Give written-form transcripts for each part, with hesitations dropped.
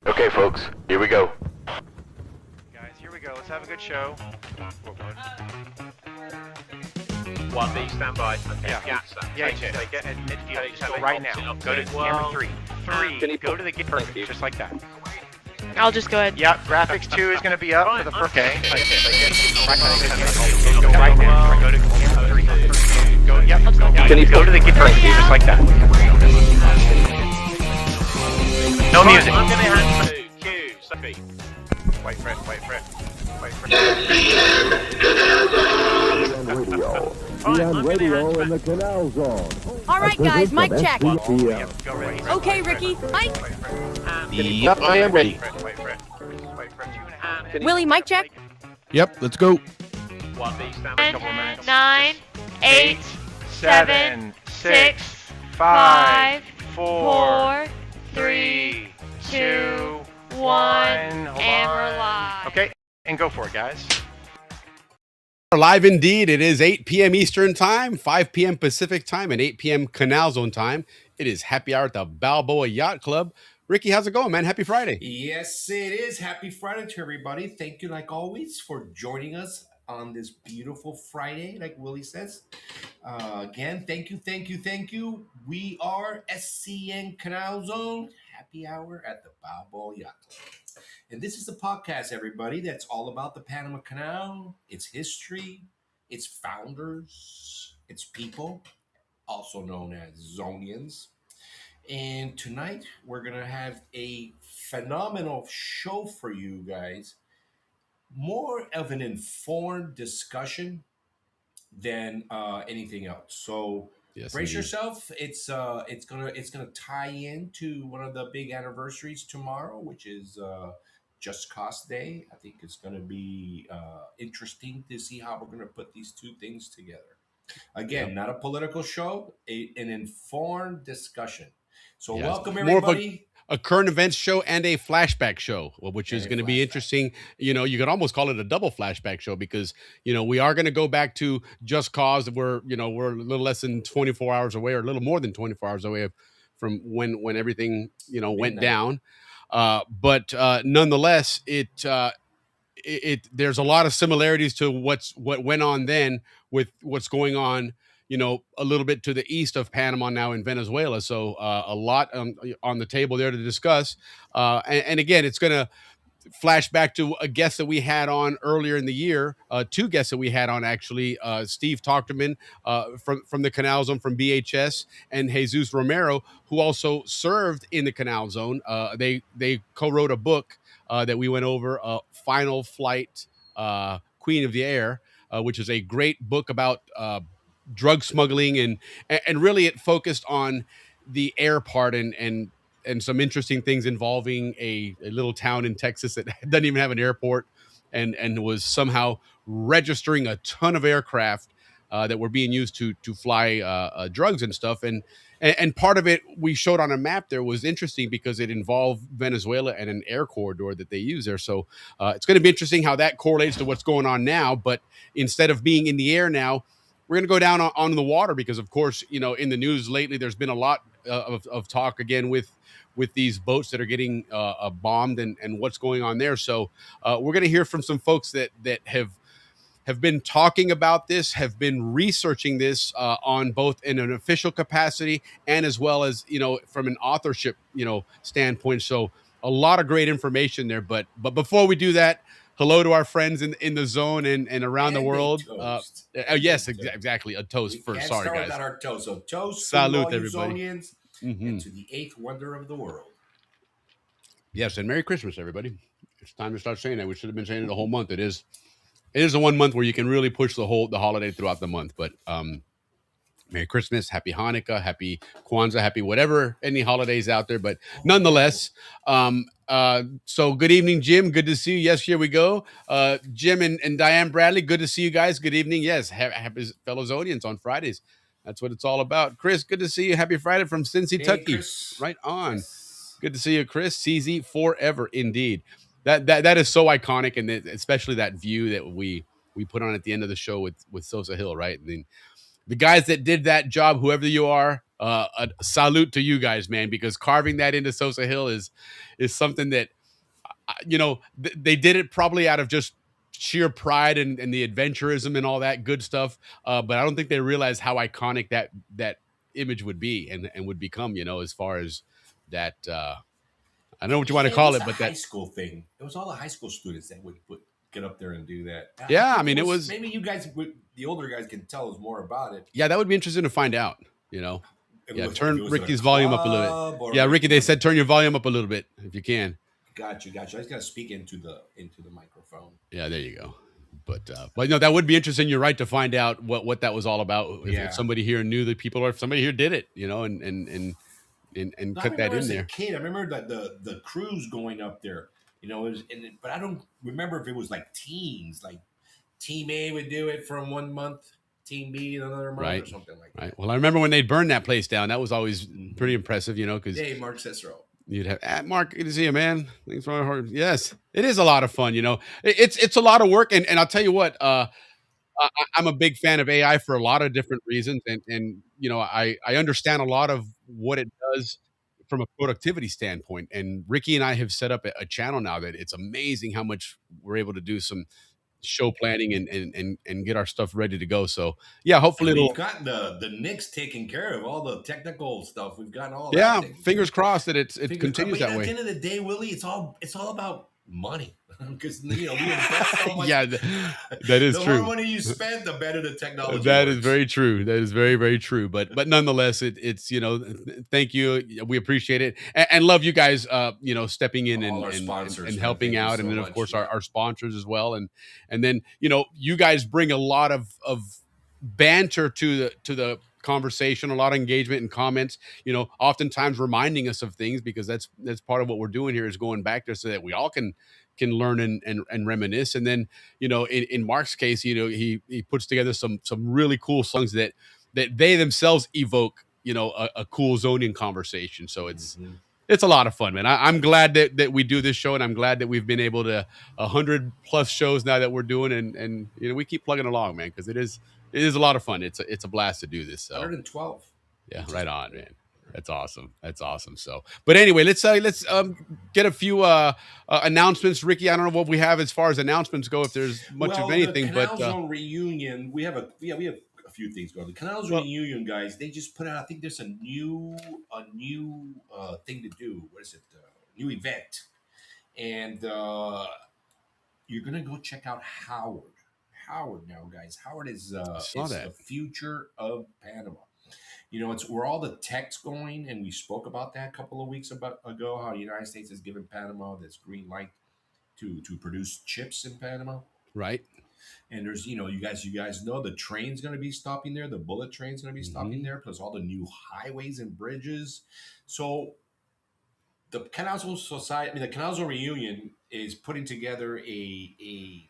Okay, folks, here we go. Guys, here we go. Let's have a good show. 1B, stand by. Okay, Yeah. Yacht, sir. Yeah, Take it. take it at midfield. Okay, Just go take right it. now. Opposite Go to up camera well. 3. Can 3. you Go to the gate. Perfect. you. Just like that. I'll just go ahead. Yeah, graphics 2 is going to be up for the first. Okay. Take it. Go right now. Go to camera 3. Go. Yep. Can you Go to the gate. Perfect. Just like that. No music. I'm going to hand to Q. Sophie. Wait for it. Wait for it. Wait for it. Radio. Be on radio in the Canal Zone. All right, guys, mic check. SCPM. Go ready. Okay, Ricky, mic. Wait for it. Yep, I am ready. Wait for it. Wait for it. 2.5. Willie, mic check. Yep, let's go. 1B, stand by. 10, 9, 8, 7, 6, 5, 4, 3, 2, 1. and we're live. Okay, and go for it, guys. Live indeed. It is 8 p.m. Eastern Time, 5 p.m. Pacific Time, and 8 p.m. Canal Zone Time. It is happy hour at the Balboa Yacht Club. Ricky, how's it going, man? Happy Friday. Yes, it is. Happy Friday to everybody. Thank you, like always, for joining us on this beautiful Friday, like Willie says. Again, thank you. We are SCN Canal Zone, happy hour at the Balboa Yacht Club. And this is a podcast, everybody, that's all about the Panama Canal, its history, its founders, its people, also known as Zonians. And tonight, we're going to have a phenomenal show for you guys. More of an informed discussion than anything else. So Yes, brace indeed. yourself. It's gonna tie into one of the big anniversaries tomorrow, which is Just Cause Day. I think it's gonna be interesting to see how we're gonna put these two things together. Again, not a political show, an informed discussion. So Yes. welcome More of everybody. a current events show and a flashback show, which is And a going to be flashback. interesting. You know, you could almost call it a double flashback show because, you know, we are going to go back to Just Cause. We're a little less than 24 hours away or a little more than 24 hours away from when everything, went Midnight. down. But nonetheless, there's a lot of similarities to what went on then with what's going on, a little bit to the east of Panama now in Venezuela. So a lot on the table there to discuss. And again, it's going to flash back to a guest that we had on earlier in the year, two guests that we had on actually, Steve Tochterman from the Canal Zone from BHS, and Jesus Romero, who also served in the Canal Zone. They co-wrote a book that we went over, Final Flight, Queen of the Air, which is a great book about drug smuggling, and really it focused on the air part and some interesting things involving a little town in Texas that doesn't even have an airport and was somehow registering a ton of aircraft that were being used to fly drugs and stuff. And part of it we showed on a map there was interesting because it involved Venezuela and an air corridor that they use there. So it's going to be interesting how that correlates to what's going on now. But instead of being in the air now, we're going to go down on the water because, of course, in the news lately, there's been a lot of talk again with these boats that are getting bombed and what's going on there. So we're going to hear from some folks that have been talking about this, have been researching this on both in an official capacity and as well as, from an authorship, standpoint. So a lot of great information there. But before we do that, hello to our friends in the zone and around the And a world. toast. Yes, And a toast. exactly. A toast We first. can't Sorry, start guys. without our toast. So toast Salute, to all you everybody. Zonians and to the eighth wonder of the world. Yes, and Merry Christmas, everybody. It's time to start saying that. We should have been saying it the whole month. It is the one month where you can really push the holiday throughout the month. But Merry Christmas, Happy Hanukkah, Happy Kwanzaa, Happy whatever, any holidays out there. But nonetheless, so good evening, Jim. Good to see you. Yes, here we go. Jim and Diane Bradley, good to see you guys. Good evening. Yes, happy fellow Zonians on Fridays. That's what it's all about. Chris, good to see you. Happy Friday from Cincy, Hey, Tucky. Chris. Right on. Yes. Good to see you, Chris. CZ forever, indeed. That is so iconic, and especially that view that we put on at the end of the show with Sosa Hill, right? I mean, the guys that did that job, whoever you are, a salute to you guys, man, because carving that into Sosa Hill is something that they did it probably out of just sheer pride and the adventurism and all that good stuff. But I don't think they realized how iconic that image would be and would become. As far as that, I don't know what you want to It call was it, a but high that, school thing. It was all the high school students that would get up there and do that. I yeah, I think mean, it was, maybe you guys, the older guys, can tell us more about it. yeah, that would be interesting to find out. Yeah, If turn it was at a Ricky's volume up a little bit. club or Yeah, like, Ricky, they said turn your volume up a little bit if you can. Got you. I just gotta speak into the microphone. Yeah, there you go. But no, that would be interesting. You're right to find out what that was all about. If somebody here knew the people, or if somebody here did it, and I cut that remember in as a there. kid, I remember that the cruise going up there. But I don't remember if it was like teams. Like Team A would do it from 1 month, Team B another month, Right. or something like that. Right. Well, I remember when they burned that place down. That was always Mhm. pretty impressive, because Hey, Mark Cicero. you'd have Mark. Good to see you, man. Thanks for hard. Yes, it is a lot of fun. It's a lot of work, and I'll tell you what. I'm a big fan of AI for a lot of different reasons, and I understand a lot of what it does from a productivity standpoint. And Ricky and I have set up a channel now that it's amazing how much we're able to do some show planning and get our stuff ready to go. So yeah, hopefully And we've it'll. got the Knicks taken care of, all the technical stuff. We've gotten all Yeah, that taken care fingers of. crossed that it Fingers crossed. continues But that at the way. end of the day, Willie, it's all about money. Because we invest so much. Yeah, that is the true. more money you spend, the better the technology. That is works. very true. That is very, very true. But nonetheless, it's thank you. We appreciate it and love you guys. Stepping in All our and sponsors, and man. helping Thank you out, so and then of much. course Yeah. our sponsors as well. And then you guys bring a lot of banter to the conversation, a lot of engagement and comments. Oftentimes reminding us of things, because that's part of what we're doing here, is going back there so that we all can learn and reminisce. And then in Mark's case, he puts together some really cool songs that they themselves evoke a cool Zonian conversation. So Mhm. it's a lot of fun, man. I'm glad that we do this show, and I'm glad that we've been able to 100+ shows now that we're doing, and we keep plugging along, man, because it is a lot of fun. It's a blast to do this. So 112. yeah, right on, man. That's awesome. That's awesome. So, but anyway, let's get a few announcements. Ricky, I don't know what we have as far as announcements go, if there's much of anything, the but Canal Zone reunion, we have a few things going. The Canal Zone reunion, guys, they just put out. I think there's a new thing to do. What is it? New event, and you're gonna go check out Howard. Howard now, guys. Howard is the future of Panama. It's where all the tech's going, and we spoke about that a couple of weeks ago. How the United States has given Panama this green light to produce chips in Panama, right? And there's you guys know the train's going to be stopping there. The bullet train's going to be stopping there, plus all the new highways and bridges. So the Canal Zone Society, the Canal Zone reunion is putting together a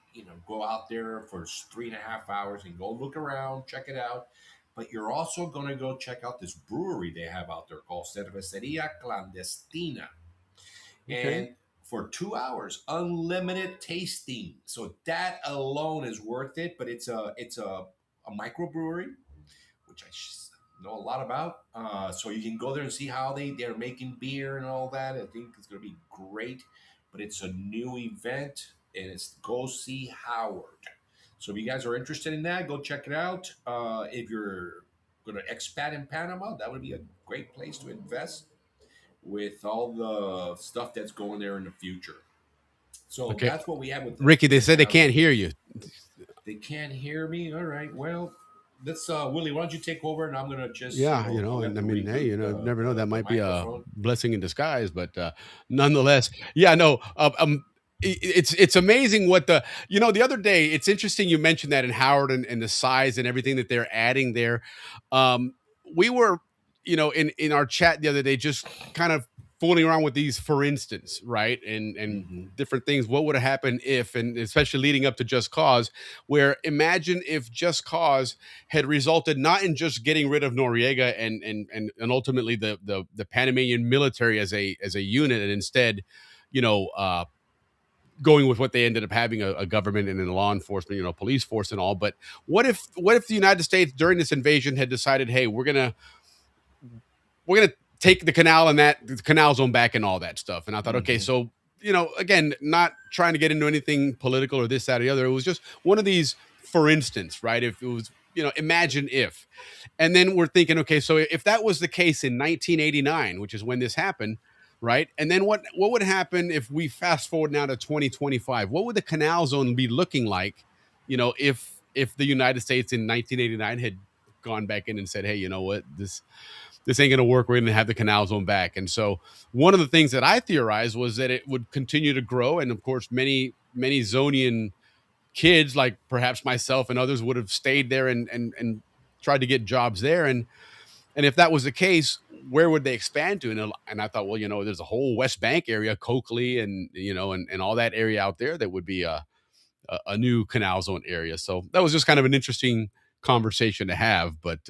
go out there for 3.5 hours and go look around, check it out. But you're also going to go check out this brewery they have out there called Cerveceria Clandestina. Okay. And for 2 hours, unlimited tasting. So that alone is worth it. But it's a microbrewery, which I know a lot about. So you can go there and see how they're making beer and all that. I think it's going to be great. But it's a new event, and it's Go See Howard. So if you guys are interested in that, go check it out. If you're going to expat in Panama, that would be a great place to invest with all the stuff that's going there in the future. So that's what we have with Ricky. They said they can't hear you. They can't hear me. All right. Well, let's Willie, why don't you take over, and I'm gonna just and I mean, hey, never know, that might be a blessing in disguise, but nonetheless, yeah, no, it's amazing what the other day. It's interesting you mentioned that in Howard and the size and everything that they're adding there. We were in our chat the other day just kind of fooling around with these, for instance, right, and different things. What would have happened if, and especially leading up to Just Cause, where imagine if Just Cause had resulted not in just getting rid of Noriega and ultimately the Panamanian military as a unit, and instead going with what they ended up having, a government and a law enforcement, police force and all. But what if the United States during this invasion had decided, hey, we're gonna take the canal and the Canal Zone back and all that stuff? And I thought, okay, so again, not trying to get into anything political or this, that, or the other. It was just one of these, for instance, right? If it was, imagine if, and then we're thinking, okay, so if that was the case in 1989, which is when this happened, right? And then what would happen if we fast forward now to 2025? What would the canal zone be looking like, if the United States in 1989 had gone back in and said, hey, you know what, this ain't going to work. We're going to have the canal zone back. And so one of the things that I theorized was that it would continue to grow. And of course, many Zonian kids, like perhaps myself and others, would have stayed there and tried to get jobs there. And if that was the case, where would they expand to? And I thought, well, there's a whole West Bank area, Coakley, and and all that area out there that would be a new canal zone area. So that was just kind of an interesting conversation to have. But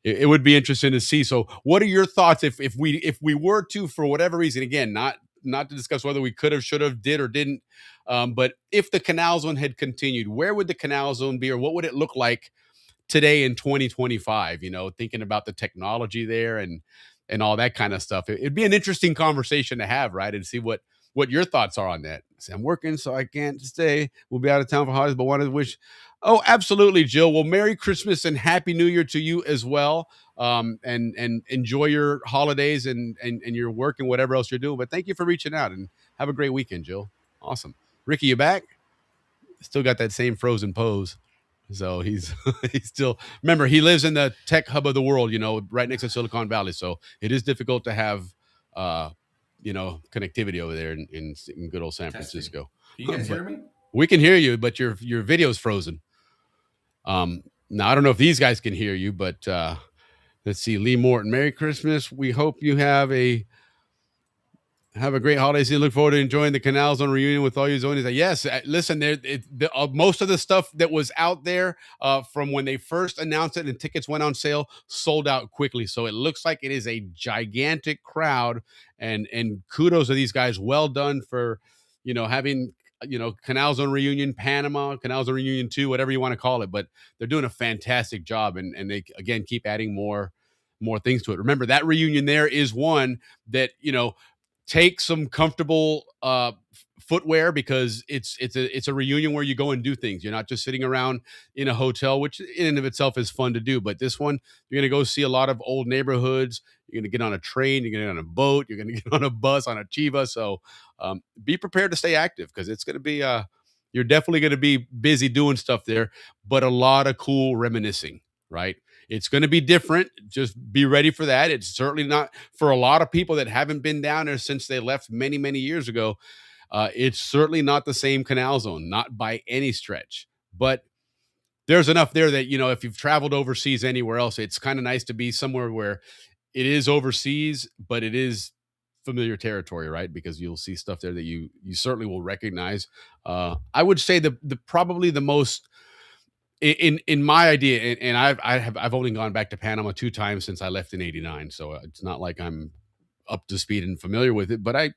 it would be interesting to see. So, what are your thoughts if we were to, for whatever reason, again, not to discuss whether we could have, should have, did or didn't, but if the canal zone had continued, where would the canal zone be, or what would it look like today in 2025? Thinking about the technology there and all that kind of stuff. It'd be an interesting conversation to have, right? And see what your thoughts are on that. Say, I'm working, so I can't stay. We'll be out of town for holidays, but wanted to wish. Oh, absolutely, Jill. Well, Merry Christmas and Happy New Year to you as well. And enjoy your holidays and your work and whatever else you're doing. But thank you for reaching out and have a great weekend, Jill. Awesome. Ricky, you back? Still got that same frozen pose. So he's he's still, remember, he lives in the tech hub of the world, right next to Silicon Valley. So it is difficult to have connectivity over there in good old San Francisco. Can you guys hear me? We can hear you, but your video's frozen. Now I don't know if these guys can hear you, but let's see. Lee Morton, Merry Christmas. We hope you have a great holiday season. Look forward to enjoying the Canal Zone reunion with all you Zonians. Yes, listen, most of the stuff that was out there from when they first announced it and tickets went on sale sold out quickly. So it looks like it is a gigantic crowd, and kudos to these guys. Well done for having Canal Zone reunion, Panama, Canal Zone reunion 2, whatever you want to call it. But they're doing a fantastic job, and they again keep adding more things to it. Remember, that reunion there is one that take some comfortable footwear, because it's a reunion where you go and do things. You're not just sitting around in a hotel, which in and of itself is fun to do. But this one, you're going to go see a lot of old neighborhoods. You're going to get on a train. You're going to get on a boat. You're going to get on a bus, on a Chiva. So be prepared to stay active, because it's going to be you're definitely going to be busy doing stuff there, but a lot of cool reminiscing, right? It's going to be different. Just be ready for that. It's certainly not, for a lot of people that haven't been down there since they left many, many years ago. It's certainly not the same Canal Zone, not by any stretch. But there's enough there that, if you've traveled overseas anywhere else, it's kind of nice to be somewhere where it is overseas, but it is familiar territory, right? Because you'll see stuff there that you certainly will recognize. I would say the probably the most, in my idea, and I've only gone back to Panama 2 times since I left in '89, so it's not like I'm up to speed and familiar with it. But I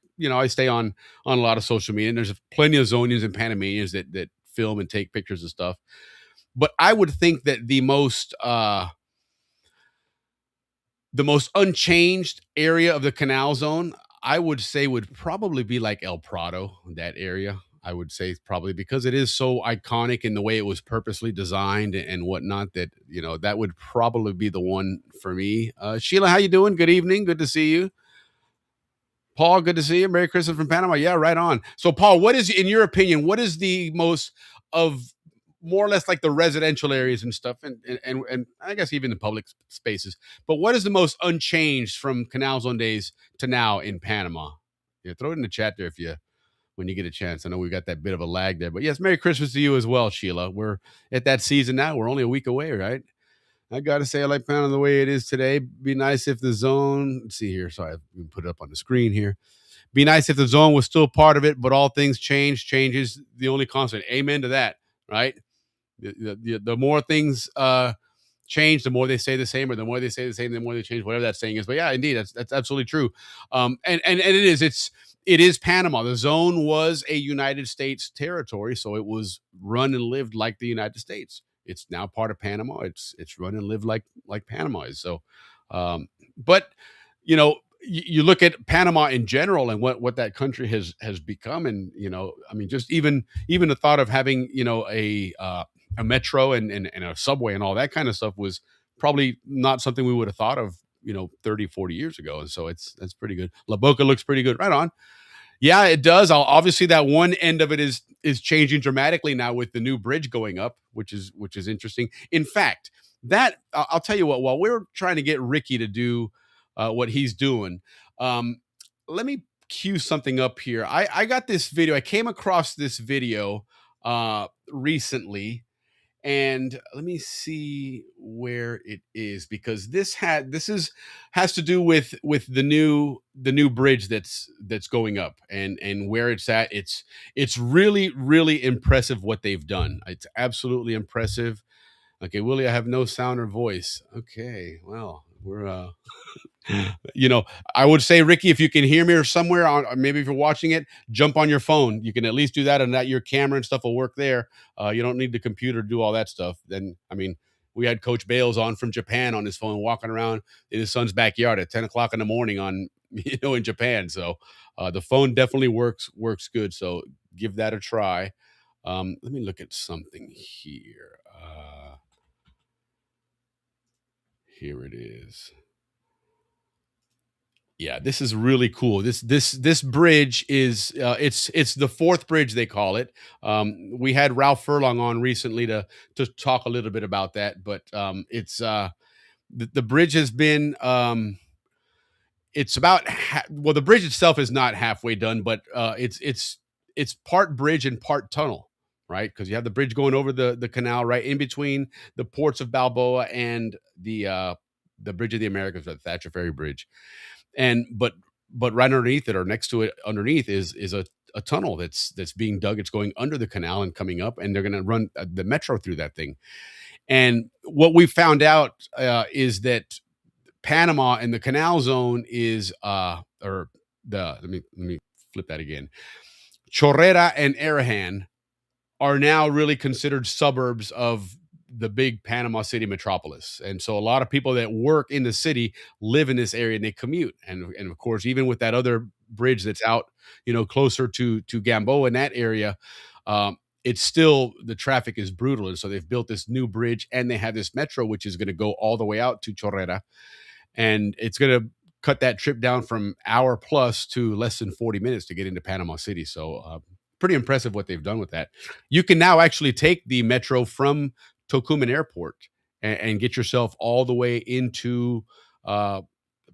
stay on a lot of social media, and there's plenty of Zonians and Panamanians that film and take pictures of stuff. But I would think that the most unchanged area of the Canal Zone, I would say, would probably be like El Prado, that area. I would say probably because it is so iconic in the way it was purposely designed and whatnot, that that would probably be the one for me. Sheila, how you doing? Good evening. Good to see you. Paul, good to see you. Merry Christmas from Panama. Yeah, right on. So, Paul, what is, in your opinion, what is the most of, more or less, like the residential areas and stuff, and I guess even the public spaces, but what is the most unchanged from Canal Zone days to now in Panama? Yeah, throw it in the chat there when you get a chance. I know we got that bit of a lag there, but yes, Merry Christmas to you as well, Sheila. We're at that season now. We're only a week away, right? I got to say, I like Panama the way it is today. Be nice if the zone, let's see here. Sorry, I put it up on the screen here. Be nice if the zone was still part of it, but all things changes the only constant. Amen to that, right? The more things change, the more they stay the same, or the more they stay the same, the more they change, whatever that saying is. But yeah, indeed, that's absolutely true. And it is Panama. The zone was a United States territory, so it was run and lived like the United States. It's now part of Panama. It's run and lived like Panama is. So, but you look at Panama in general and what that country has become, and I mean, just even the thought of having a metro and a subway and all that kind of stuff was probably not something we would have thought of 30, 40 years ago. And so that's pretty good. La Boca looks pretty good. Right on. Yeah, it does. Obviously, that one end of it is changing dramatically now with the new bridge going up, which is interesting. In fact, that I'll tell you what. While we're trying to get Ricky to do what he's doing, let me cue something up here. I got this video. I came across this video recently, and let me see where it is, because this has to do with the new bridge that's going up and where it's at. It's really, really impressive what they've done. It's absolutely impressive. Okay, Willie, I have no sound or voice. Okay, well, we're I would say, Ricky, if you can hear me or somewhere on, maybe if you're watching it, jump on your phone. You can at least do that, and that your camera and stuff will work there. You don't need the computer to do all that stuff. Then, I mean, we had Coach Bales on from Japan on his phone, walking around in his son's backyard at 10 o'clock in the morning in Japan. So the phone definitely works good. So give that a try. Let me look at something here. Here it is. Yeah, this is really cool. This bridge is it's the fourth bridge, they call it. We had Ralph Furlong on recently to talk a little bit about that, but it's the bridge has been it's about well, the bridge itself is not halfway done, but it's part bridge and part tunnel, right? Because you have the bridge going over the canal right in between the ports of Balboa and the Bridge of the Americas, the Thatcher Ferry Bridge. And but right underneath it, or next to it underneath, is a tunnel that's being dug. It's going under the canal and coming up, and they're going to run the metro through that thing. And what we found out is that Panama and the canal zone is let me flip that again. Chorrera and Arahan are now really considered suburbs of the big Panama City metropolis. And so a lot of people that work in the city live in this area and they commute. And of course, even with that other bridge that's out, closer to Gamboa in that area, it's still, the traffic is brutal. And so they've built this new bridge, and they have this metro, which is going to go all the way out to Chorrera. And it's going to cut that trip down from hour plus to less than 40 minutes to get into Panama City. So pretty impressive what they've done with that. You can now actually take the metro from Tocumen Airport and get yourself all the way into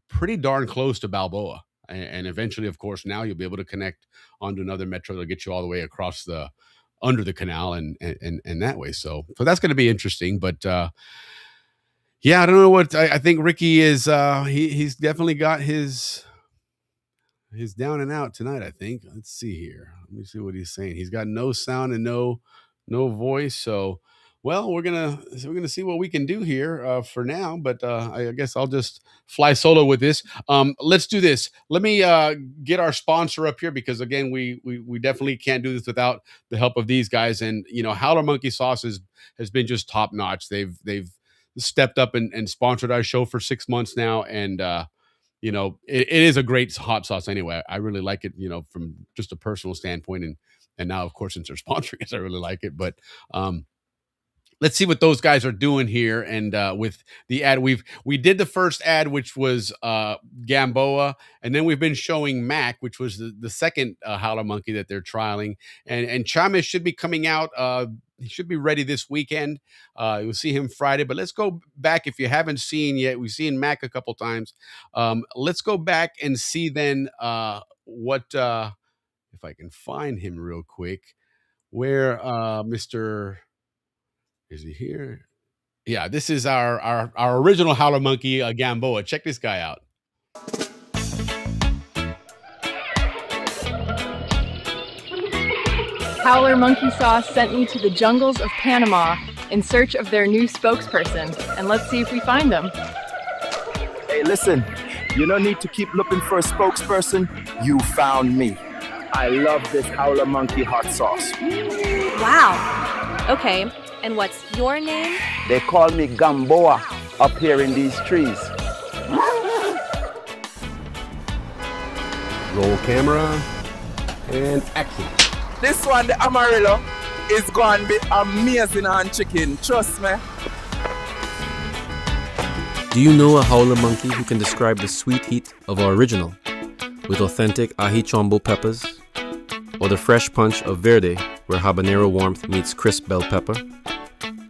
pretty darn close to Balboa. And eventually, of course, now you'll be able to connect onto another metro that'll get you all the way across under the canal and that way. So that's going to be interesting. But yeah, I don't know what I think Ricky is. He's definitely got his down and out tonight, I think. Let's see here. Let me see what he's saying. He's got no sound and no voice. So, well, we're gonna see what we can do here for now. But I guess I'll just fly solo with this. Let's do this. Let me get our sponsor up here, because again, we definitely can't do this without the help of these guys. And Howler Monkey Sauce has been just top notch. They've stepped up and sponsored our show for 6 months now, and it is a great hot sauce anyway. I really like it, from just a personal standpoint, and now, of course, since they're sponsoring us, I really like it. But let's see what those guys are doing here. And with the ad, we did the first ad, which was Gamboa, and then we've been showing Mac, which was the second Howler Monkey that they're trialing. And Chamis should be coming out. He should be ready this weekend. You'll see him Friday. But let's go back, if you haven't seen yet. We've seen Mac a couple times. Let's go back and see then what if I can find him real quick. Where Mr. Is he here? Yeah, this is our original Howler Monkey, Gamboa. Check this guy out. Howler Monkey Sauce sent me to the jungles of Panama in search of their new spokesperson, and let's see if we find them. Hey, listen, you don't need to keep looking for a spokesperson. You found me. I love this Howler Monkey hot sauce. Wow. Okay, and what's your name? They call me Gamboa up here in these trees. Roll camera and action. This one, the Amarillo, is going to be amazing on chicken. Trust me. Do you know a howler monkey who can describe the sweet heat of our original with authentic ají chombo peppers, or the fresh punch of verde where habanero warmth meets crisp bell pepper?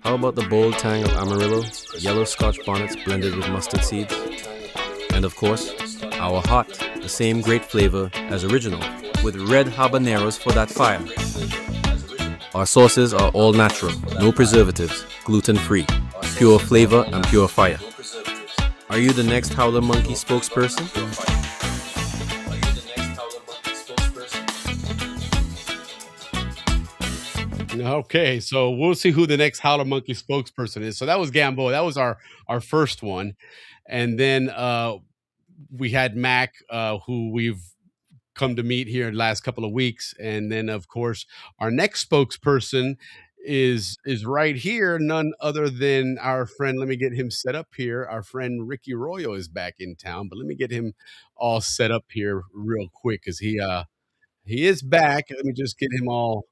How about the bold tang of Amarillo, yellow Scotch bonnets blended with mustard seeds? And of course, our hot, the same great flavor as original, with red habaneros for that fire. Our sauces are all natural, no preservatives, gluten-free, pure flavor and pure fire. Are you the next Howler Monkey spokesperson? Okay, so we'll see who the next Howler Monkey spokesperson is. So that was Gamboa. That was our first one, and then we had Mac, who we've come to meet here in the last couple of weeks, and then of course our next spokesperson is right here, none other than our friend. Let me get him set up here. Our friend Ricky Royo is back in town, but let me get him all set up here real quick because he is back. Let me just get him all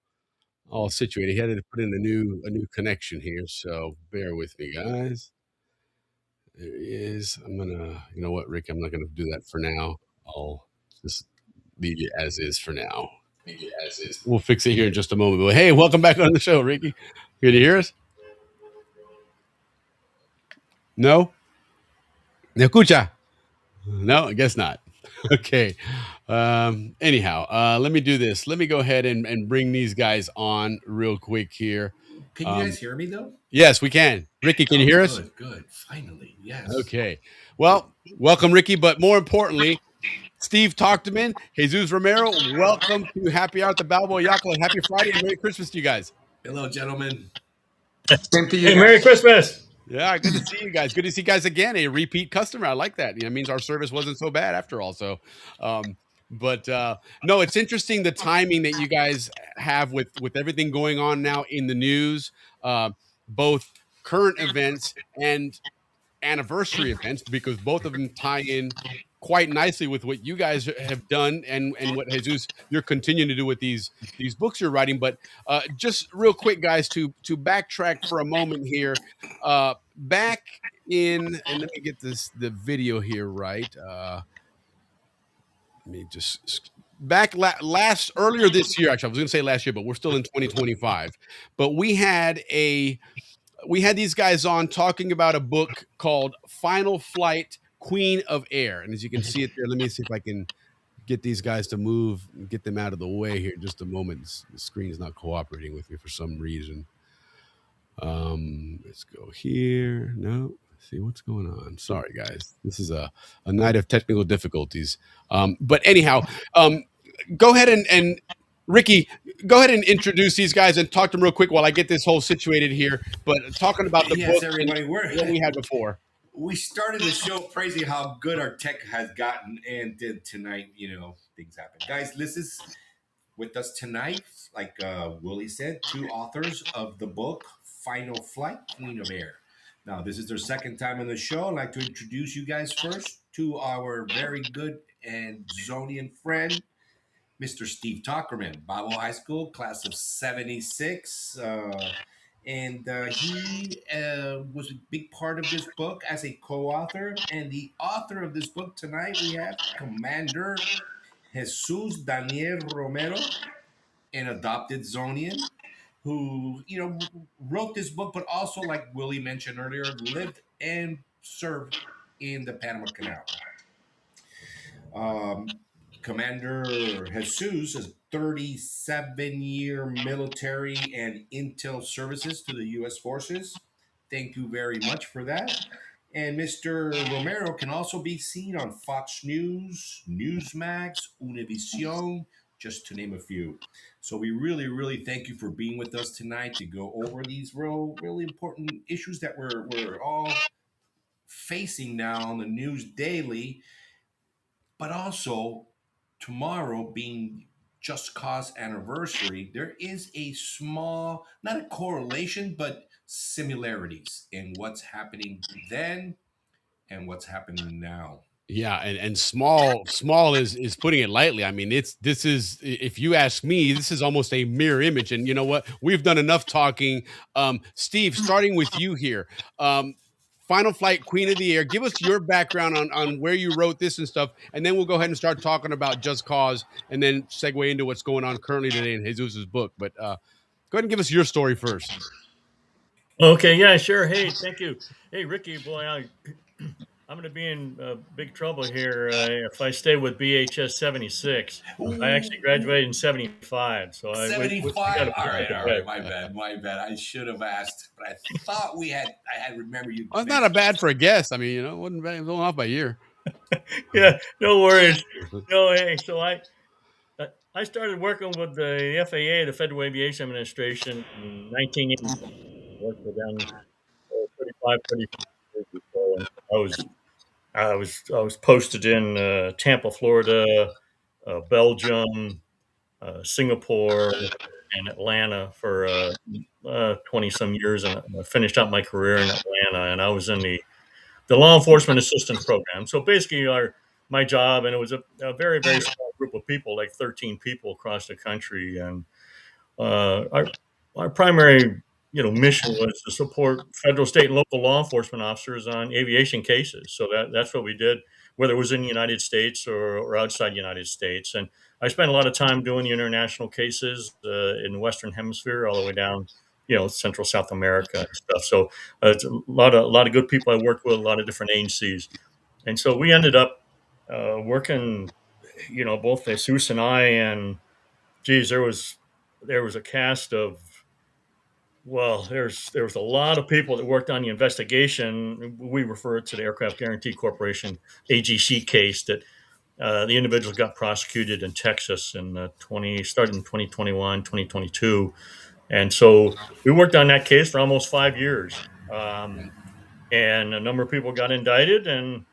situated. He had to put in a new connection here, so bear with me, guys. There he is. I'm gonna, you know what, Rick, I'm not gonna do that for now. I'll just leave it as is for now. We'll fix it here in just a moment. But hey, welcome back on the show, Ricky. Can you hear us? No? ¿Me escucha? No, I guess not. Okay. Anyhow, let me do this. Let me go ahead and bring these guys on real quick here. Can you guys hear me though? Yes, we can. Ricky, can you hear us? Good. Finally, yes. Okay. Well, welcome, Ricky. But more importantly, Steve Tochterman, Jesus Romero, welcome to Happy Hour at the Balboa Yacht Club. Happy Friday and Merry Christmas to you guys. Hello, gentlemen. Same to you. Hey, Merry Christmas. Yeah, good to see you guys. Good to see you guys again. A repeat customer. I like that. It means our service wasn't so bad after all. So, no, it's interesting the timing that you guys have with everything going on now in the news, both current events and anniversary events, because both of them tie in quite nicely with what you guys have done and what Jesus you're continuing to do with these books you're writing. But just real quick, guys, to backtrack for a moment here, back in, and let me get the video here right. Let me just back earlier this year. Actually, I was going to say last year, but we're still in 2025. But we had these guys on talking about a book called Final Flight, Queen of Air. And as you can see it there, let me see if I can get these guys to move and get them out of the way here in just a moment. The screen is not cooperating with me for some reason. Let's go here. No, see what's going on. Sorry, guys. This is a night of technical difficulties. But anyhow, go ahead and Ricky, go ahead and introduce these guys and talk to them real quick while I get this whole situated here. But talking about the book everybody, and what we had before. We started the show praising how good our tech has gotten, and tonight, things happen. Guys, this is with us tonight, like Willie said, two authors of the book Final Flight, Queen of Air. Now, this is their second time on the show. I'd like to introduce you guys first to our very good and Zonian friend, Mr. Steve Tochterman, Balboa High School, class of 76. And he was a big part of this book as a co-author. And the author of this book tonight, we have Commander Jesus Daniel Romero, an adopted Zonian, who, wrote this book, but also, like Willie mentioned earlier, lived and served in the Panama Canal. Commander Jesus has 37-year military and intel services to the U.S. forces. Thank you very much for that. And Mr. Romero can also be seen on Fox News, Newsmax, Univision, just to name a few. So we really, really thank you for being with us tonight to go over these really important issues that we're all facing now on the news daily, but also tomorrow being Just Cause anniversary, there is a small, not a correlation, but similarities in what's happening then and what's happening now. Yeah, and small is putting it lightly. I mean, this is, if you ask me, this is almost a mirror image. And you know what? We've done enough talking. Steve, starting with you here. Um, Final Flight Queen of the Air. Give us your background on where you wrote this and stuff, and then we'll go ahead and start talking about Just Cause, and then segue into what's going on currently today in Jesus's book. But go ahead and give us your story first. Okay, yeah, sure. Hey, thank you. Hey, Ricky, boy, I'm going to be in big trouble here if I stay with BHS 76. I actually graduated in 75, so we got 75. to All put that right, to all right. bed. My bad. I should have asked, but I thought I had remember you. Well, it's not a bad for a guess. I mean, it wasn't bad. It was only off by a year. Yeah, no worries. No, hey, so I started working with the FAA, the Federal Aviation Administration, in 1980. Worked with them 35, 36 years or so. And I was posted in Tampa, Florida, Belgium, Singapore, and Atlanta for 20 some years, and I finished out my career in Atlanta. And I was in the law enforcement assistance program. So basically, my job, and it was a very very small group of people, like 13 people across the country, and our primary mission was to support federal, state, and local law enforcement officers on aviation cases. So that's what we did, whether it was in the United States or outside the United States. And I spent a lot of time doing the international cases in the Western Hemisphere, all the way down, Central South America and stuff. So it's a lot of good people I worked with, a lot of different agencies, and so we ended up working, both Jesus and I, and geez, there was a cast of, well, there was a lot of people that worked on the investigation. We refer to the Aircraft Guarantee Corporation AGC case that the individuals got prosecuted in Texas in started in 2021, 2022, and so we worked on that case for almost 5 years. And a number of people got indicted and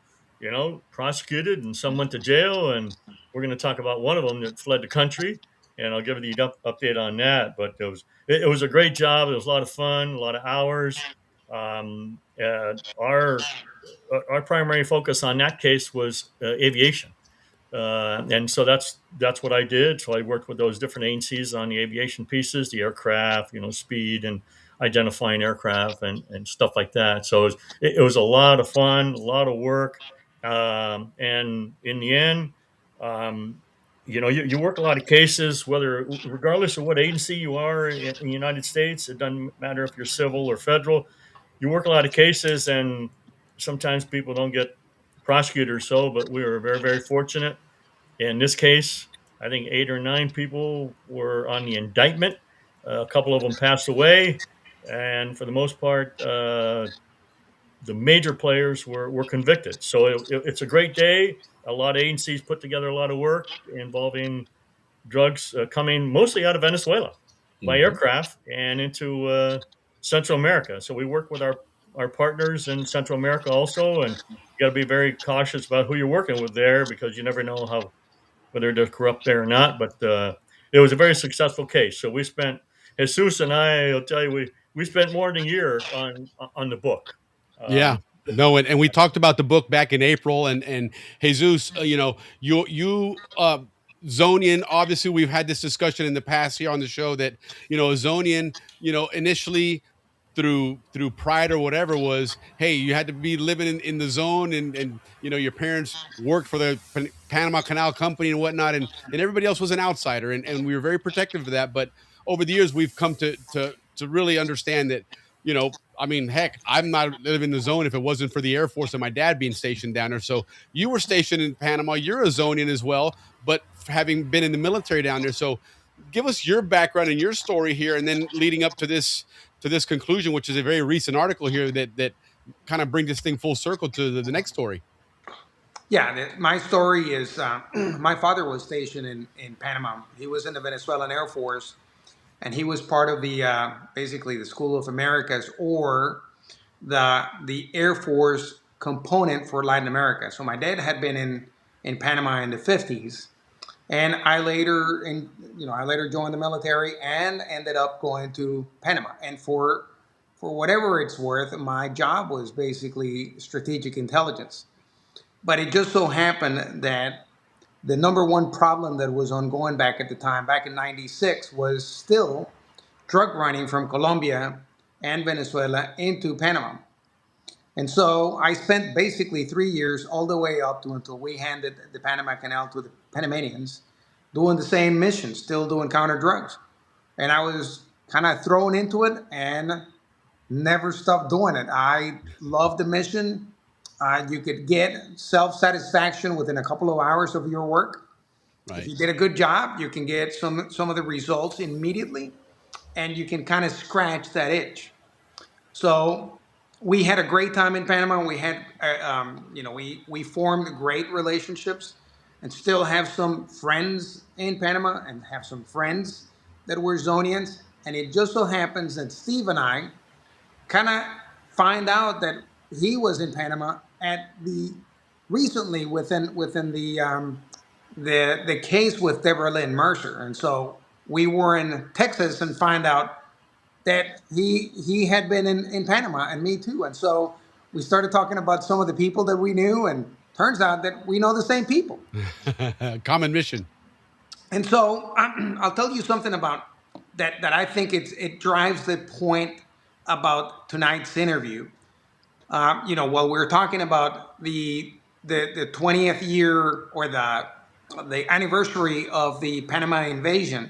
prosecuted, and some went to jail. And we're going to talk about one of them that fled the country, and I'll give you the update on that. But it was a great job. It was a lot of fun, a lot of hours. Our primary focus on that case was aviation. And so that's what I did. So I worked with those different agencies on the aviation pieces, the aircraft, speed and identifying aircraft and stuff like that. So it was a lot of fun, a lot of work, and in the end, you work a lot of cases, regardless of what agency you are in the United States. It doesn't matter if you're civil or federal. You work a lot of cases, and sometimes people don't get prosecuted or so. But we were very very fortunate in this case. I think 8 or 9 people were on the indictment. A couple of them passed away, and for the most part, the major players were convicted. So it's a great day. A lot of agencies put together a lot of work involving drugs coming mostly out of Venezuela by aircraft and into Central America. So we work with our partners in Central America also, and you got to be very cautious about who you're working with there, because you never know whether they're corrupt there or not. But it was a very successful case. So we spent, Jesus and I'll tell you, we spent more than a year on the book. Yeah. No, and we talked about the book back in April, and Jesus, Zonian, obviously we've had this discussion in the past here on the show that, a Zonian, initially through pride or whatever, was, hey, you had to be living in the zone, and your parents worked for the Panama Canal Company and whatnot, and everybody else was an outsider, and we were very protective of that. But over the years we've come to really understand that, I mean, heck, I'm not living in the zone if it wasn't for the Air Force and my dad being stationed down there. So you were stationed in Panama. You're a Zonian as well, but having been in the military down there. So give us your background and your story here, and then leading up to this conclusion, which is a very recent article here that kind of brings this thing full circle to the next story. Yeah, my story is my father was stationed in Panama. He was in the Venezuelan Air Force, and he was part of the basically the School of Americas, or the Air Force component for Latin America. So my dad had been in Panama in the 50s, and I later joined the military and ended up going to Panama. And for whatever it's worth, my job was basically strategic intelligence. But it just so happened that the number one problem that was ongoing back at the time, back in '96, was still drug running from Colombia and Venezuela into Panama. And so I spent basically 3 years all the way up to until we handed the Panama Canal to the Panamanians, doing the same mission, still doing counter drugs. And I was kind of thrown into it and never stopped doing it. I loved the mission. You could get self satisfaction within a couple of hours of your work. If you did a good job, you can get some of the results immediately, and you can kind of scratch that itch. So we had a great time in Panama. We had, we formed great relationships, and still have some friends in Panama, and have some friends that were Zonians. And it just so happens that Steve and I kind of find out that he was in Panama at the recently within the case with Deborah Lynn Mercer, and so we were in Texas and find out that he had been in Panama, and me too. And so we started talking about some of the people that we knew, and turns out that we know the same people. Common mission. And so I'll tell you something about that I think it drives the point about tonight's interview. While we're talking about the 20th year, or the anniversary of the Panama invasion,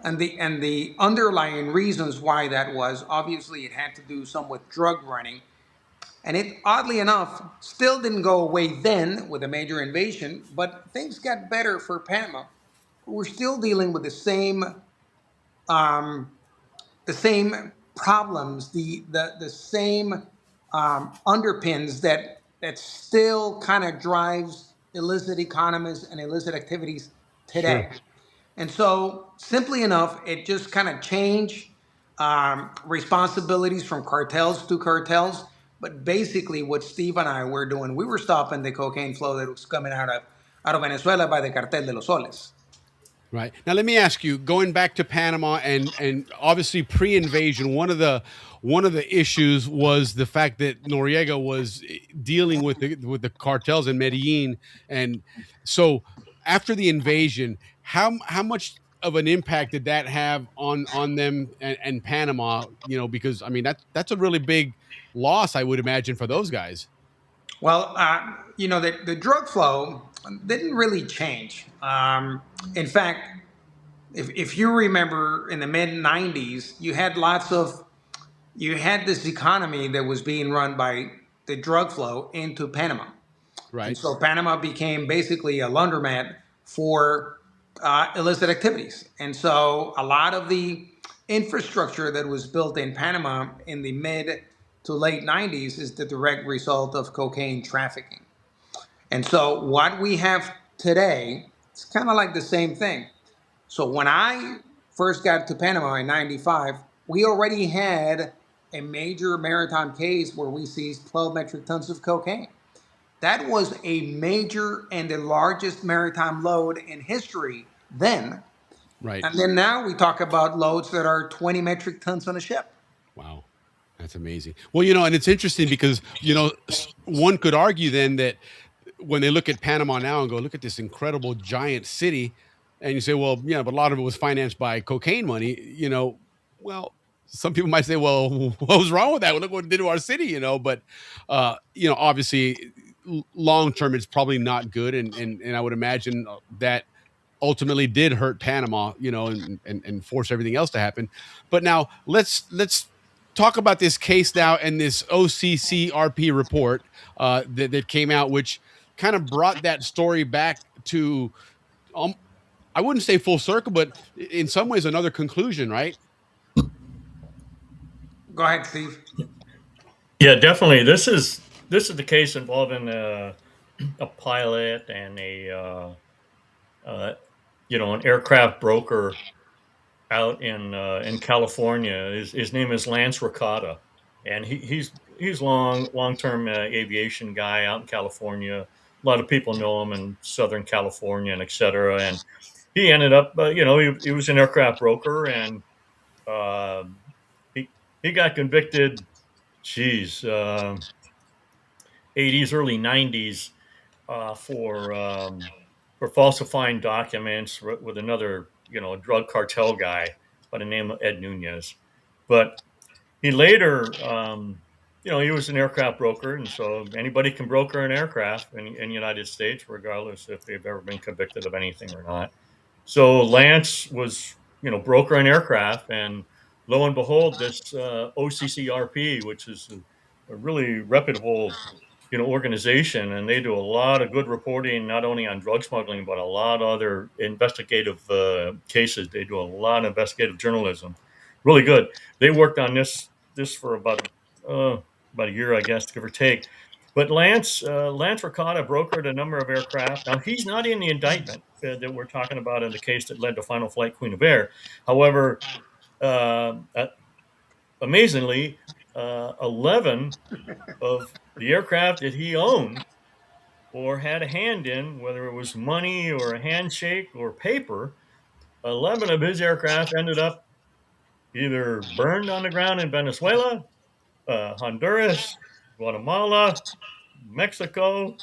and the underlying reasons why that was, obviously it had to do some with drug running, and it, oddly enough, still didn't go away then with a major invasion, but things got better for Panama. We're still dealing with um, the same problems, the same underpins that still kind of drives illicit economies and illicit activities today. Sure. And so, simply enough, it just kind of changed responsibilities from cartels to cartels. But basically, what Steve and I were doing, we were stopping the cocaine flow that was coming out of Venezuela by the Cartel de los Soles. Right. Now let me ask you, going back to Panama and obviously pre-invasion, one of the issues was the fact that Noriega was dealing with the cartels in Medellin. And so after the invasion, how much of an impact did that have on them and Panama, because I mean that's a really big loss, I would imagine, for those guys. Well, the drug flow didn't really change. In fact, if you remember in the mid 90s, you had this economy that was being run by the drug flow into Panama. And Right. so Panama became basically a laundromat for illicit activities. And so a lot of the infrastructure that was built in Panama in the mid to late 90s is the direct result of cocaine trafficking. And so what we have today, it's kind of like the same thing. So when I first got to Panama in '95, we already had a major maritime case where we seized 12 metric tons of cocaine. That was a major and the largest maritime load in history then. Right. And then now we talk about loads that are 20 metric tons on a ship. Wow. That's amazing. Well, and it's interesting because, one could argue then that when they look at Panama now and go, look at this incredible giant city, and you say, well, yeah, but a lot of it was financed by cocaine money, well, some people might say, well, what was wrong with that? Well, look what it did to our city, but, obviously long term, it's probably not good. And I would imagine that ultimately did hurt Panama, and force everything else to happen. But now let's talk about this case now and this OCCRP report that came out, which kind of brought that story back to, I wouldn't say full circle, but in some ways another conclusion, right? Go ahead, Steve. Yeah, definitely. This is the case involving a pilot and an aircraft broker out in California. His name is Lance Ricotta, and he's long term aviation guy out in California. A lot of people know him in Southern California and et cetera. And he ended up, he was an aircraft broker, and uh, he got convicted. Geez, 80s, early 90s, for falsifying documents with another, drug cartel guy by the name of Ed Nunez. But he later, he was an aircraft broker, and so anybody can broker an aircraft in the United States, regardless if they've ever been convicted of anything or not. So Lance was, broker an aircraft, and lo and behold, this OCCRP, which is a really reputable, organization, and they do a lot of good reporting, not only on drug smuggling, but a lot of other investigative cases. They do a lot of investigative journalism, really good. They worked on this for about a year, I guess, give or take. But Lance Ricotta brokered a number of aircraft. Now, he's not in the indictment that we're talking about in the case that led to Final Flight Queen of Air. However, amazingly, 11 of the aircraft that he owned or had a hand in, whether it was money or a handshake or paper, 11 of his aircraft ended up either burned on the ground in Venezuela, Honduras, Guatemala, Mexico,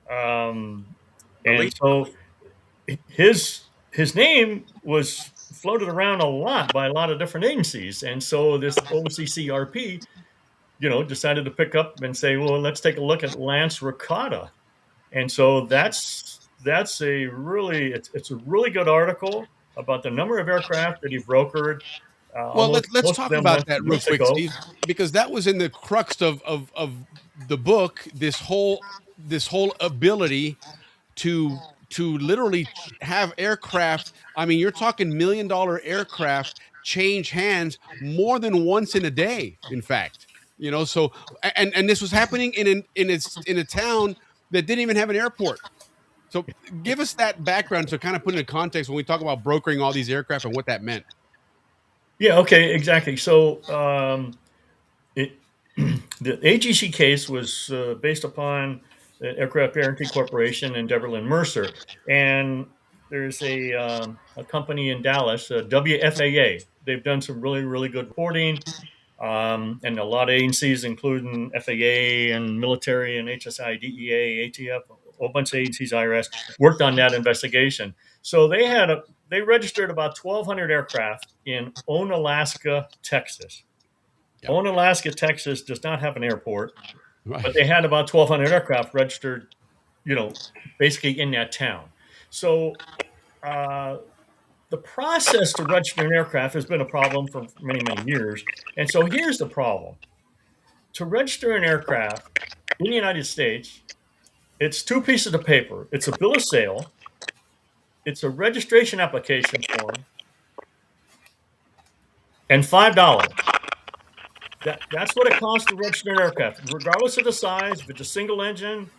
and so his name was floated around a lot by a lot of different agencies, and so this OCCRP, decided to pick up and say, well, let's take a look at Lance Ricotta, and so it's a really good article about the number of aircraft that he brokered. Well, let's talk about that real quick, Steve, because that was in the crux of the book. This whole ability to literally have aircraft. I mean, you're talking $1 million aircraft change hands more than once in a day. In fact, so and this was happening in a town that didn't even have an airport. So give us that background to kind of put into context when we talk about brokering all these aircraft and what that meant. Yeah, okay, exactly. So the AGC case was based upon the Aircraft Guarantee Corporation and Deverlin Mercer. And there's a company in Dallas, WFAA. They've done some really, really good reporting. And a lot of agencies, including FAA and military and HSI, DEA, ATF, a whole bunch of agencies, IRS, worked on that investigation. So they registered about 1,200 aircraft in Onalaska, Texas. Yep. Onalaska, Texas does not have an airport, right, but they had about 1,200 aircraft registered, basically in that town. So the process to register an aircraft has been a problem for many, many years. And so here's the problem. To register an aircraft in the United States, it's 2 pieces of paper. It's a bill of sale. It's a registration application form. And $5. That's what it costs to register an aircraft, regardless of the size, if it's a single engine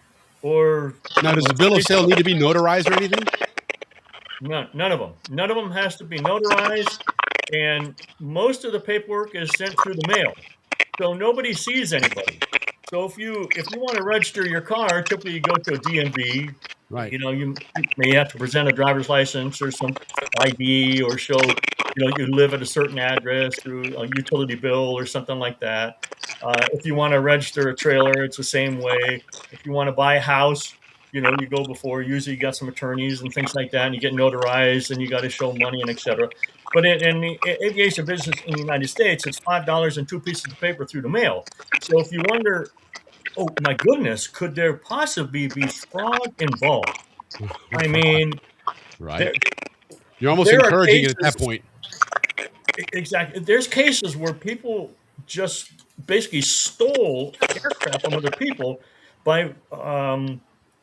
or... Now, does the bill of sale need to be notarized or anything? None of them. None of them has to be notarized, and most of the paperwork is sent through the mail, so nobody sees anybody. So if you want to register your car, typically you go to a DMV. Right. You may have to present a driver's license or some ID or show, you live at a certain address through a utility bill or something like that. If you want to register a trailer, it's the same way. If you want to buy a house, you go before, usually you got some attorneys and things like that, and you get notarized and you got to show money and et cetera. But in the aviation business in the United States, it's $5 and 2 pieces of paper through the mail. So if you wonder, oh my goodness, could there possibly be fraud involved? I mean, right. You're almost encouraging it at that point. Exactly. There's cases where people just basically stole aircraft from other people by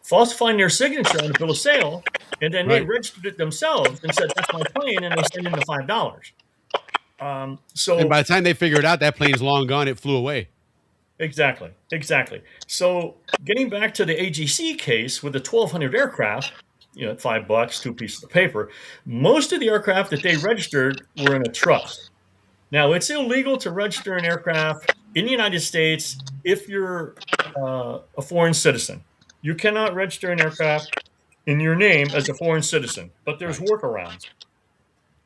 falsifying their signature on the bill of sale, and then they registered it themselves and said, that's my plane, and they sent in the $5. And by the time they figure it out, that plane's long gone. It flew away. Exactly. So getting back to the AGC case with the 1,200 aircraft, $5, 2 pieces of paper, most of the aircraft that they registered were in a trust. Now, it's illegal to register an aircraft in the United States if you're a foreign citizen. You cannot register an aircraft in your name as a foreign citizen, but there's workarounds.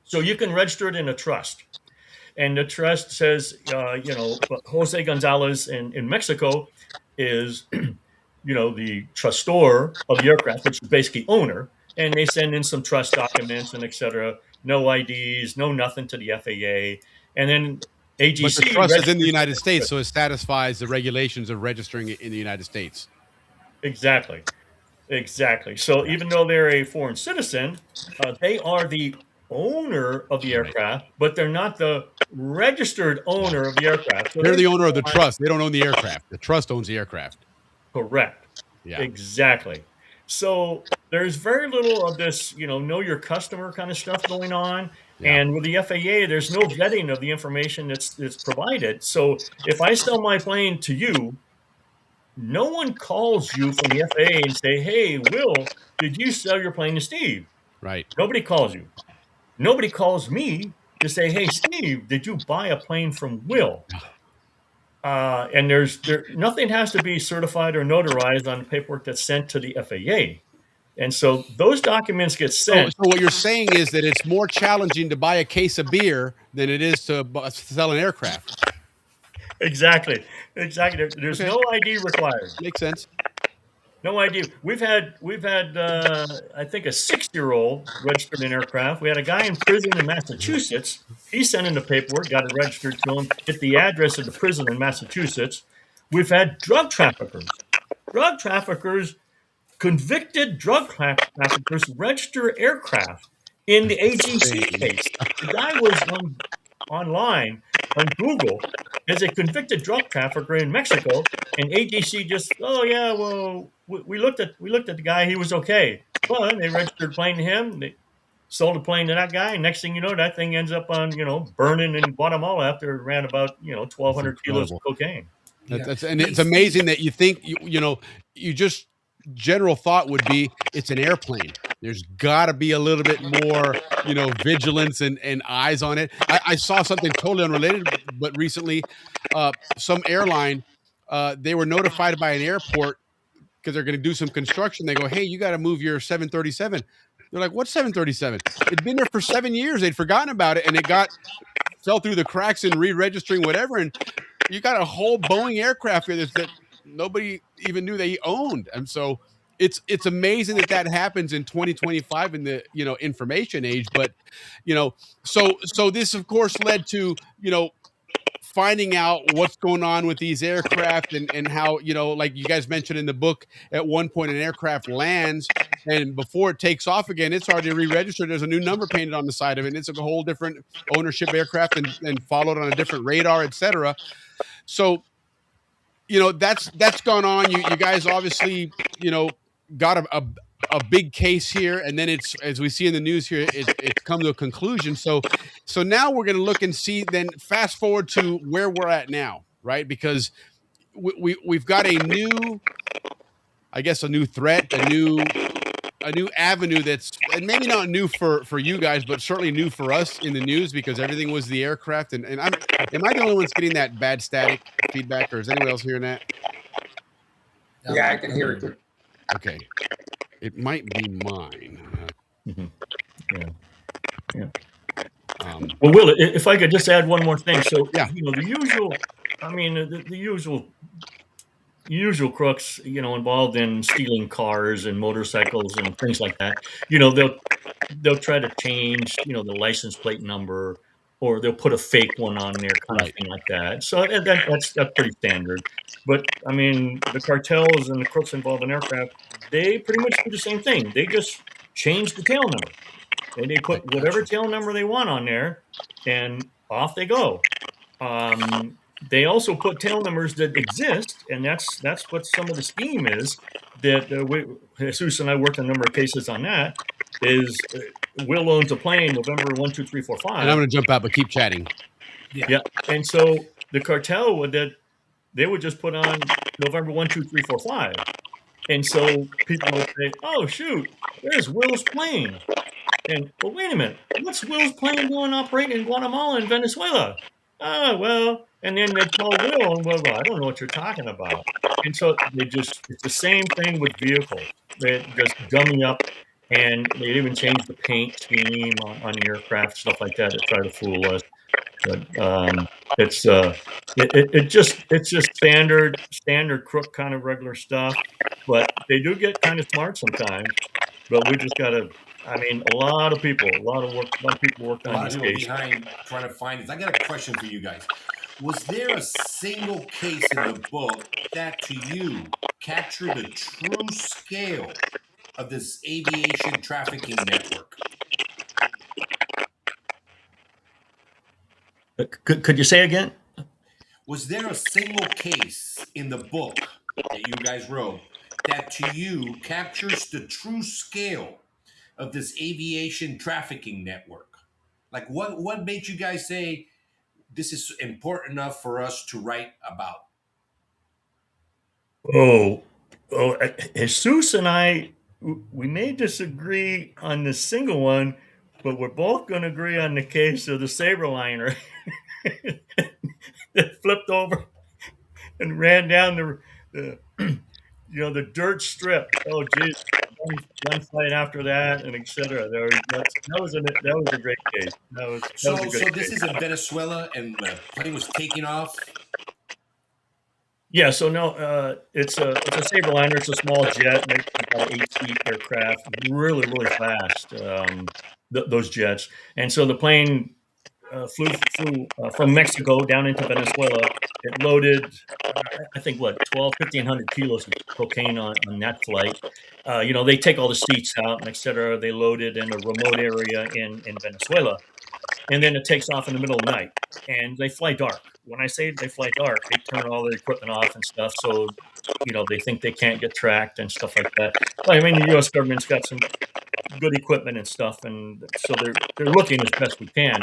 So you can register it in a trust. And the trust says, Jose Gonzalez in Mexico is the trustor of the aircraft, which is basically owner, and they send in some trust documents and et cetera. No IDs, no nothing to the FAA, and then But the AGC trust is in the registers. United States, so it satisfies the regulations of registering it in the United States. Exactly. So even though they're a foreign citizen, they are the owner of the aircraft, but they're not the registered owner of the aircraft. So They're they the owner of the trust. They don't own the aircraft. The trust owns the aircraft. correct. Yeah. Exactly. So there's very little of this, know your customer kind of stuff going on. Yeah. And with the FAA, there's no vetting of the information that's provided. So if I sell my plane to you, no one calls you from the FAA and say, "Hey, Will, did you sell your plane to Steve?" Right. Nobody calls you. Nobody calls me to say, "Hey, Steve, did you buy a plane from Will?" And nothing has to be certified or notarized on the paperwork that's sent to the FAA. And so those documents get sent. So what you're saying is that it's more challenging to buy a case of beer than it is to sell an aircraft. Exactly. There's no ID required. Makes sense. No ID. We've had I think a 6-year-old registered an aircraft. We had a guy in prison in Massachusetts. He sent in the paperwork, got it registered to him, hit the address of the prison in Massachusetts. We've had drug traffickers, convicted drug traffickers register aircraft in the AGC case. The guy was online on Google as a convicted drug trafficker in Mexico, and AGC just, oh yeah, well, we looked at the guy, he was okay. Well, they registered a plane to him, they sold a plane to that guy, and next thing you know, that thing ends up on burning in Guatemala after it ran about 1,200 kilos of cocaine. And it's amazing that you think you just general thought would be it's an airplane. There's got to be a little bit more, vigilance and eyes on it. I saw something totally unrelated, but recently, some airline, they were notified by an airport because they're going to do some construction. They go, "Hey, you got to move your 737." They're like, "What's 737?" It'd been there for 7 years. They'd forgotten about it, and it fell through the cracks in re-registering whatever. And you got a whole Boeing aircraft here that nobody even knew they owned. And so it's amazing that happens in 2025 in the information age. But so this of course led to finding out what's going on with these aircraft and how like you guys mentioned in the book, at one point an aircraft lands and before it takes off again, it's already re-registered. There's a new number painted on the side of it, and it's a whole different ownership aircraft and followed on a different radar, etc. So that's gone on. You guys obviously got a big case here, and then it's, as we see in the news here, it's come to a conclusion. So now we're going to look and see, then fast forward to where we're at now, right? Because we've got a new threat, a new avenue that's, and maybe not new for you guys, but certainly new for us in the news, because everything was the aircraft. And am I the only one getting that bad static feedback, or is anyone else hearing that? Yeah, I can hear it. Okay. It might be mine. Yeah. Well, Will, if I could just add one more thing. So, yeah, the usual, the usual crooks, involved in stealing cars and motorcycles and things like that, they'll try to change, the license plate number, or they'll put a fake one on there, kind of thing like that. So that's pretty standard. But the cartels and the crooks involved in aircraft, they pretty much do the same thing. They just change the tail number. And they put whatever tail number they want on there, and off they go. They also put tail numbers that exist, and that's what some of the scheme is. That Jesus and I worked a number of cases on that. Is Will owns a plane November 1, 2, 3, 4, 5. And I'm going to jump out, but keep chatting. Yeah. And so the cartel they would just put on November 1, 2, 3, 4, 5. And so people would say, "Oh shoot, there's Will's plane." And well, wait a minute, what's Will's plane doing operating in Guatemala and Venezuela? Well, and then they call Will, and well, I don't know what you're talking about. And so it's the same thing with vehicles. They just dummy up, and they even change the paint scheme on the aircraft, stuff like that, to try to fool us. But it's just standard crook kind of regular stuff. But they do get kind of smart sometimes. But we just gotta. I mean, a lot of people, a lot of work, a lot of people worked A on lot of these people cases. behind trying to find this. I got a question for you guys. Was there a single case in the book that to you captured the true scale of this aviation trafficking network? Could you say again? Was there a single case in the book that you guys wrote that to you captures the true scale of this aviation trafficking network? Like what made you guys say this is important enough for us to write about? Oh, Jesus and I, we may disagree on the single one, but we're both going to agree on the case of the Saberliner that flipped over and ran down the the dirt strip. Oh, geez, one flight after that, and etc. That was a great case. That was a good So this case. is in Venezuela, and the plane was taking off. Yeah, so no, it's a Saberliner. It's a small jet, maybe about an 8 seat aircraft, really fast. Those jets, and so the plane flew from Mexico down into Venezuela. It loaded, I think, what 1,500 kilos of cocaine on that flight. They take all the seats out and etc. They load it in a remote area in Venezuela, and then it takes off in the middle of the night, and they fly dark. When I say they fly dark, they turn all their equipment off and stuff, so they think they can't get tracked and stuff like that. But I mean, the U.S. government's got some good equipment and stuff, and so they're looking as best we can.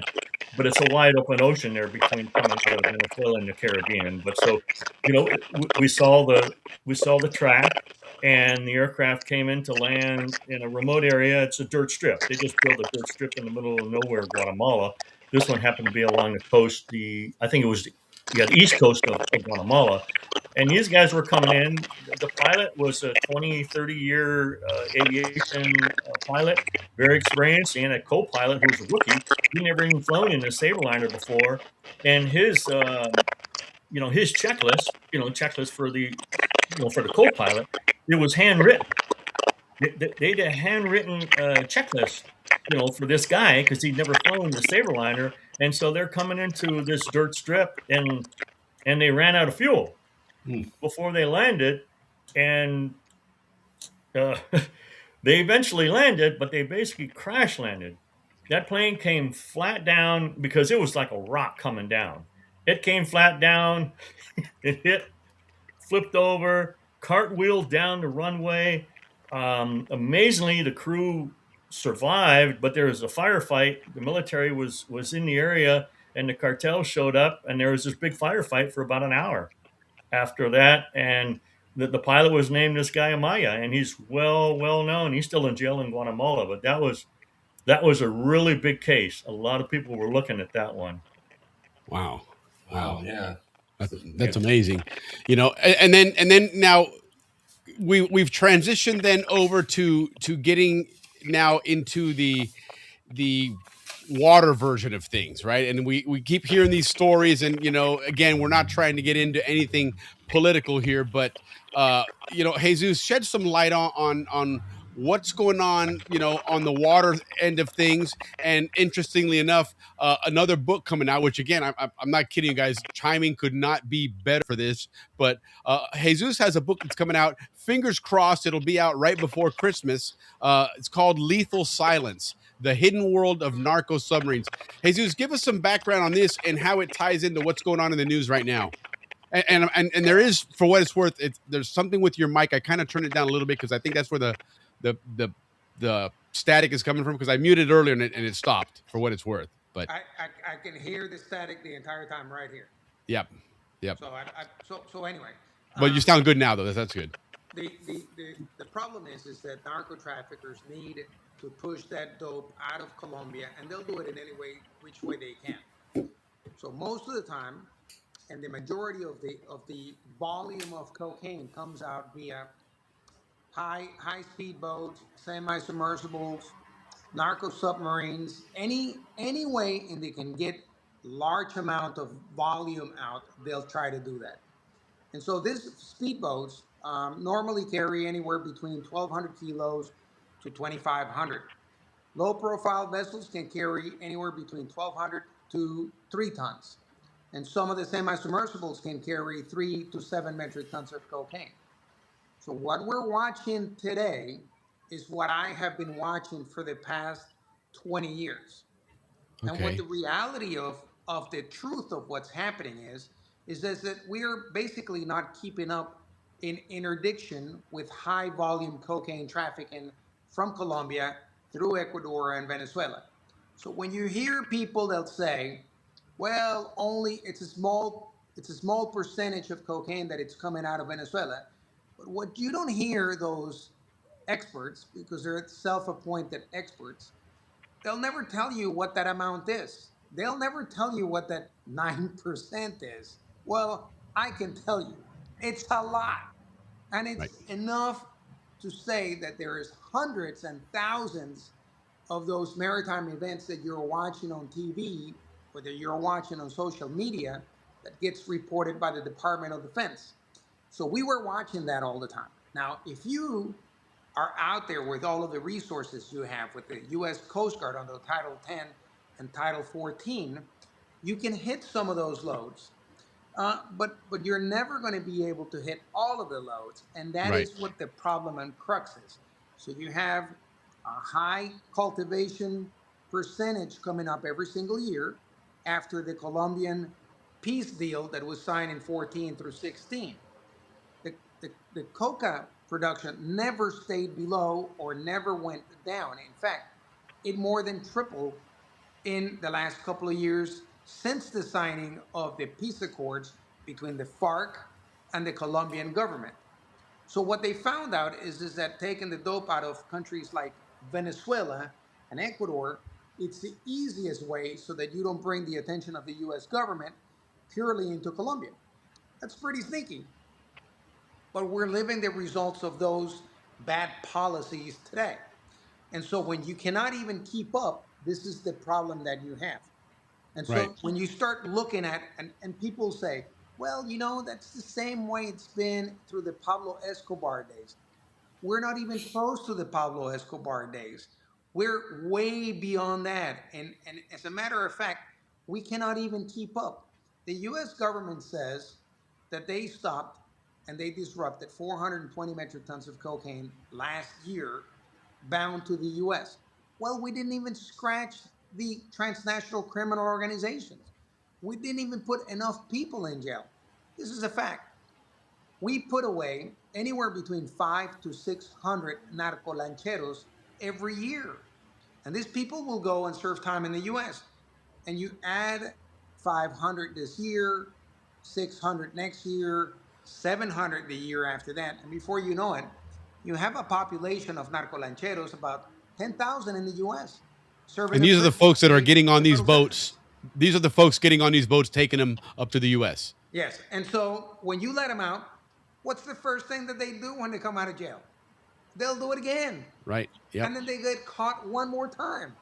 But it's a wide open ocean there between coming out of Venezuela and the Caribbean. But so, we saw the track, and the aircraft came in to land in a remote area. It's a dirt strip. They just built a dirt strip in the middle of nowhere, Guatemala. This one happened to be along the coast. I think it was the east coast of Guatemala. And these guys were coming in. The pilot was a 20, 30-year aviation pilot, very experienced, and a co-pilot who was a rookie. He never even flown in a Saberliner before. And his checklist, checklist for the co-pilot, it was handwritten. They did a handwritten checklist, for this guy because he'd never flown the Saberliner. And so they're coming into this dirt strip, and they ran out of fuel before they landed, and uh, they eventually landed, but they basically crash landed. That plane came flat down because it was like a rock coming down. It came flat down. It hit, flipped over, cartwheeled down the runway. Amazingly, the crew survived, but there was a firefight. The military was in the area, and the cartel showed up, and there was this big firefight for about an hour after that. And the pilot was named this guy Amaya, and he's well known. He's still in jail in Guatemala, but that was a really big case. A lot of people were looking at that one. Wow. Yeah. That's amazing. And then now we've transitioned then over to getting now into the water version of things, right? And we keep hearing these stories, and again, we're not trying to get into anything political here, but Jesus, shed some light on what's going on, on the water end of things. And interestingly enough, another book coming out, which again, I'm not kidding you guys, timing could not be better for this. But Jesus has a book that's coming out. Fingers crossed, it'll be out right before Christmas. It's called Lethal Silence: The Hidden World of Narco Submarines. Jesus, give us some background on this and how it ties into what's going on in the news right now. And there is, for what it's worth, there's something with your mic. I kind of turned it down a little bit because I think that's where the static is coming from, because I muted earlier and it stopped, for what it's worth. But I can hear the static the entire time right here. Yep. So anyway. But you sound good now, though. That's good. The problem is that narco traffickers need to push that dope out of Colombia, and they'll do it in any way, which way they can. So most of the time, and the majority of the volume of cocaine comes out via high speed boats, semi-submersibles, narco submarines, any way, and they can get large amount of volume out, they'll try to do that. And so these speedboats normally carry anywhere between 1,200 kilos to 2,500. Low profile vessels can carry anywhere between 1,200 to 3 tons. And some of the semi submersibles can carry 3 to 7 metric tons of cocaine. So, what we're watching today is what I have been watching for the past 20 years. And what Okay. the reality of the truth of what's happening is that we're basically not keeping up in interdiction with high volume cocaine trafficking from Colombia through Ecuador and Venezuela. So when you hear people, they'll say, well, only it's a small percentage of cocaine that it's coming out of Venezuela. But what you don't hear those experts, because they're self-appointed experts, they'll never tell you what that amount is. They'll never tell you what that 9% is. Well, I can tell you, it's a lot. And Right. it's enough to say that there is hundreds and thousands of those maritime events that you're watching on TV or that you're watching on social media that gets reported by the Department of Defense. So we were watching that all the time. Now, if you are out there with all of the resources you have with the U.S. Coast Guard under Title 10 and Title 14, you can hit some of those loads. But you're never going to be able to hit all of the loads, and that Right. is what the problem and crux is. So you have a high cultivation percentage coming up every single year after the Colombian peace deal that was signed in 14 through 16. The coca production never stayed below or never went down. In fact, it more than tripled in the last couple of years since the signing of the peace accords between the FARC and the Colombian government. So what they found out is that taking the dope out of countries like Venezuela and Ecuador, it's the easiest way so that you don't bring the attention of the US government purely into Colombia. That's pretty sneaky. But we're living the results of those bad policies today. And so when you cannot even keep up, this is the problem that you have. And Right. so when you start looking at, and people say, well, that's the same way it's been through the Pablo Escobar days. We're not even close to the Pablo Escobar days. We're way beyond that. And as a matter of fact, we cannot even keep up. The US government says that they stopped and they disrupted 420 metric tons of cocaine last year bound to the US. Well, we didn't even scratch the transnational criminal organizations. We didn't even put enough people in jail. This is a fact. We put away anywhere between 5 to 600 narco lancheros every year. And these people will go and serve time in the US. And you add 500 this year, 600 next year, 700 the year after that. And before you know it, you have a population of narco lancheros, about 10,000 in the US, serving And a these are the pretty folks that are big getting on these criminal sentence. boats. These are the folks getting on these boats, taking them up to the U.S. Yes. And so when you let them out, what's the first thing that they do when they come out of jail? They'll do it again. Right. Yep. And then they get caught one more time.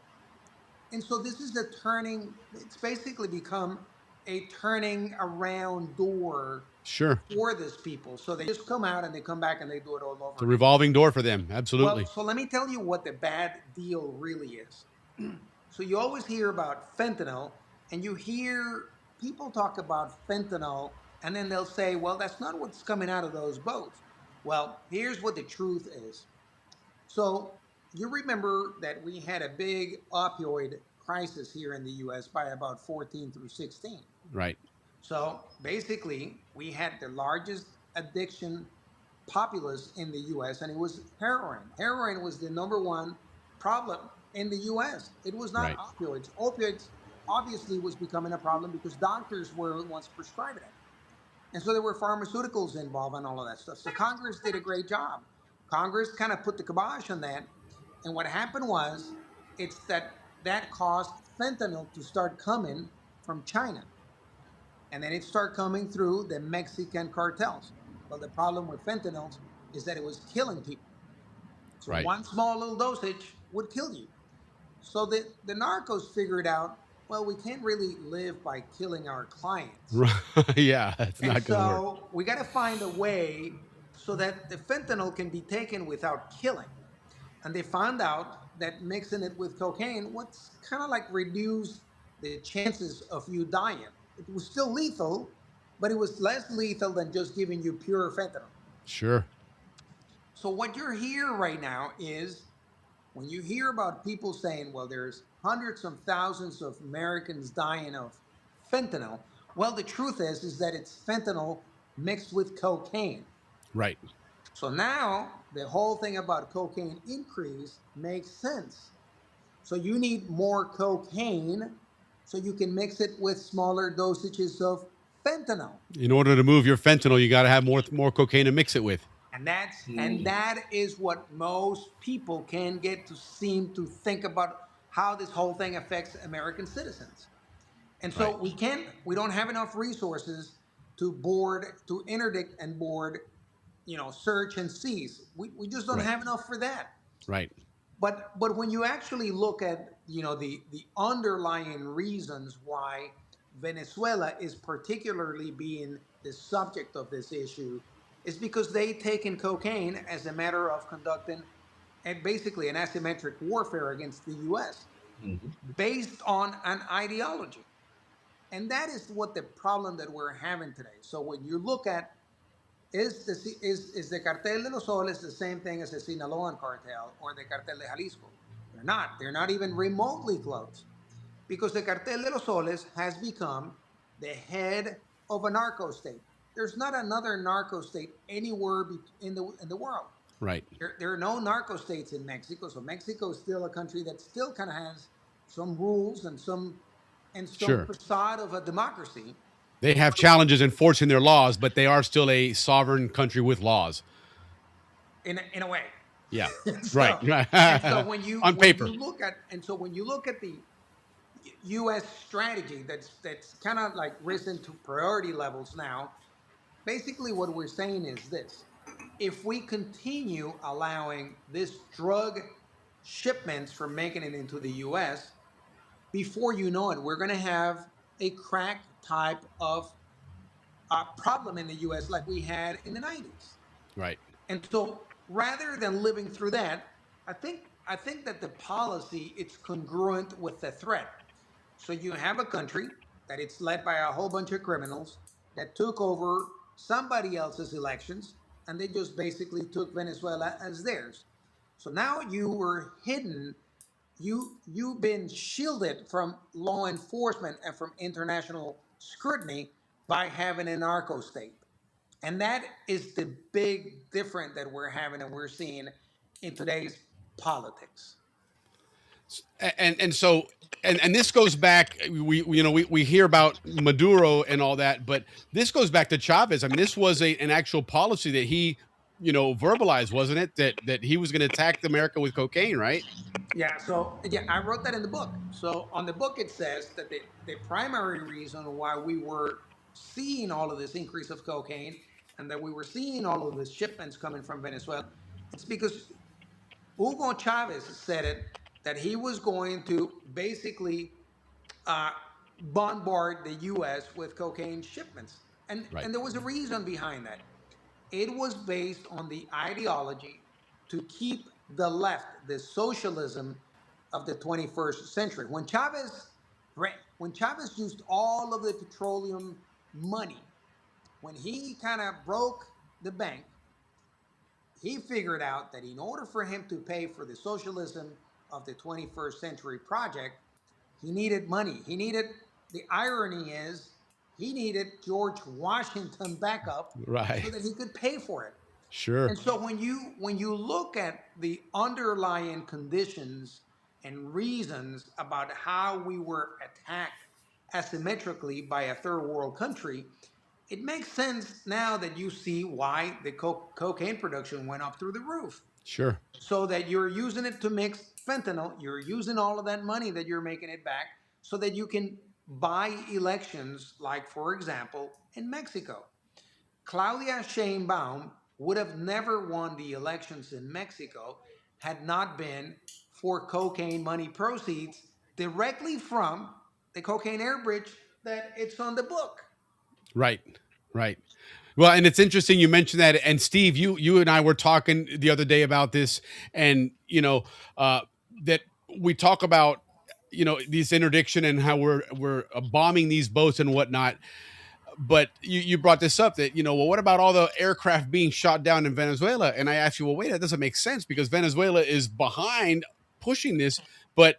And so this is the turning, it's basically become a turning around door Sure. for these people. So they just come out and they come back and they do it all over It's a again. revolving door for them. Absolutely. Well, so let me tell you what the bad deal really is. So you always hear about fentanyl, and you hear people talk about fentanyl, and then they'll say, well, that's not what's coming out of those boats. Well, here's what the truth is. So you remember that we had a big opioid crisis here in the US by about 14 through 16. Right. So basically, we had the largest addiction populace in the US, and it was heroin. Heroin was the number one problem in the US. It was not Right. opioids. Opioids obviously was becoming a problem because doctors were the ones prescribing it. And so there were pharmaceuticals involved and all of that stuff. So Congress did a great job. Congress kind of put the kibosh on that. And what happened was, it's that caused fentanyl to start coming from China. And then it started coming through the Mexican cartels. Well, the problem with fentanyl is that it was killing people. So Right. one small little dosage would kill you. So the narcos figured out well, we can't really live by killing our clients. Right. Yeah, it's And not going to work. so we got to find a way so that the fentanyl can be taken without killing. And they found out that mixing it with cocaine, what's kind of like reduced the chances of you dying. It was still lethal, but it was less lethal than just giving you pure fentanyl. Sure. So what you're here right now is when you hear about people saying, well, there's hundreds of thousands of Americans dying of fentanyl, well, the truth is that it's fentanyl mixed with cocaine. Right. So now the whole thing about cocaine increase makes sense. So you need more cocaine so you can mix it with smaller dosages of fentanyl. In order to move your fentanyl, you got to have more cocaine to mix it with. And that is what most people can get to seem to think about how this whole thing affects American citizens. And so Right. we don't have enough resources to interdict and board, search and seize. We just don't Right. have enough for that. Right. But when you actually look at the underlying reasons why Venezuela is particularly being the subject of this issue, is because they've taken cocaine as a matter of conducting basically an asymmetric warfare against the U.S. based on an ideology. And that is what the problem that we're having today. So when you look at is the Cartel de los Soles the same thing as the Sinaloan cartel or the Cartel de Jalisco? They're not. They're not even remotely close because the Cartel de los Soles has become the head of a narco state. There's not another narco state anywhere in the world. Right. There are no narco states in Mexico, so Mexico is still a country that still kind of has some rules and some Sure. facade of a democracy. They have challenges enforcing their laws, but they are still a sovereign country with laws. In a way. Yeah. So, Right. and so when you On paper. when you look at the U.S. strategy that's kind of like risen to priority levels now, basically what we're saying is this: if we continue allowing this drug shipments from making it into the U.S., before you know it, we're going to have a crack type of problem in the U.S. like we had in the 90s. Right. And so rather than living through that, I think that the policy it's congruent with the threat. So you have a country that it's led by a whole bunch of criminals that took over somebody else's elections and they just basically took Venezuela as theirs. So now you were hidden, you've been shielded from law enforcement and from international scrutiny by having a narco state. And that is the big difference that we're having and we're seeing in today's politics. And so and this goes back, we hear about Maduro and all that, but this goes back to Chavez. I mean, this was an actual policy that he verbalized, wasn't it, that he was going to attack America with cocaine, right? Yeah, so yeah, I wrote that in the book. So on the book, it says that the primary reason why we were seeing all of this increase of cocaine and that we were seeing all of the shipments coming from Venezuela, it's because Hugo Chavez said it that he was going to basically uh, bombard the U.S. with cocaine shipments, and Right. and there was a reason behind that. It was based on the ideology to keep the left, the socialism of the 21st century. When Chavez used all of the petroleum money, when he kind of broke the bank, he figured out that in order for him to pay for the socialism of the 21st century project, he needed money. The irony is, he needed George Washington back up so Right. that he could pay for it. Sure. And so when you look at the underlying conditions and reasons about how we were attacked asymmetrically by a third world country, it makes sense now that you see why the cocaine production went up through the roof. Sure. So that you're using it to mix fentanyl, you're using all of that money that you're making it back so that you can buy elections, like, for example, in Mexico. Claudia Sheinbaum would have never won the elections in Mexico had not been for cocaine money proceeds directly from the cocaine air bridge that it's on the book. Right. Right. Well, and it's interesting you mentioned that. And Steve, you and I were talking the other day about this, and uh, that we talk about this interdiction and how we're bombing these boats and whatnot. But you brought this up that well, what about all the aircraft being shot down in Venezuela? And I asked you, well, wait, that doesn't make sense because Venezuela is behind pushing this. But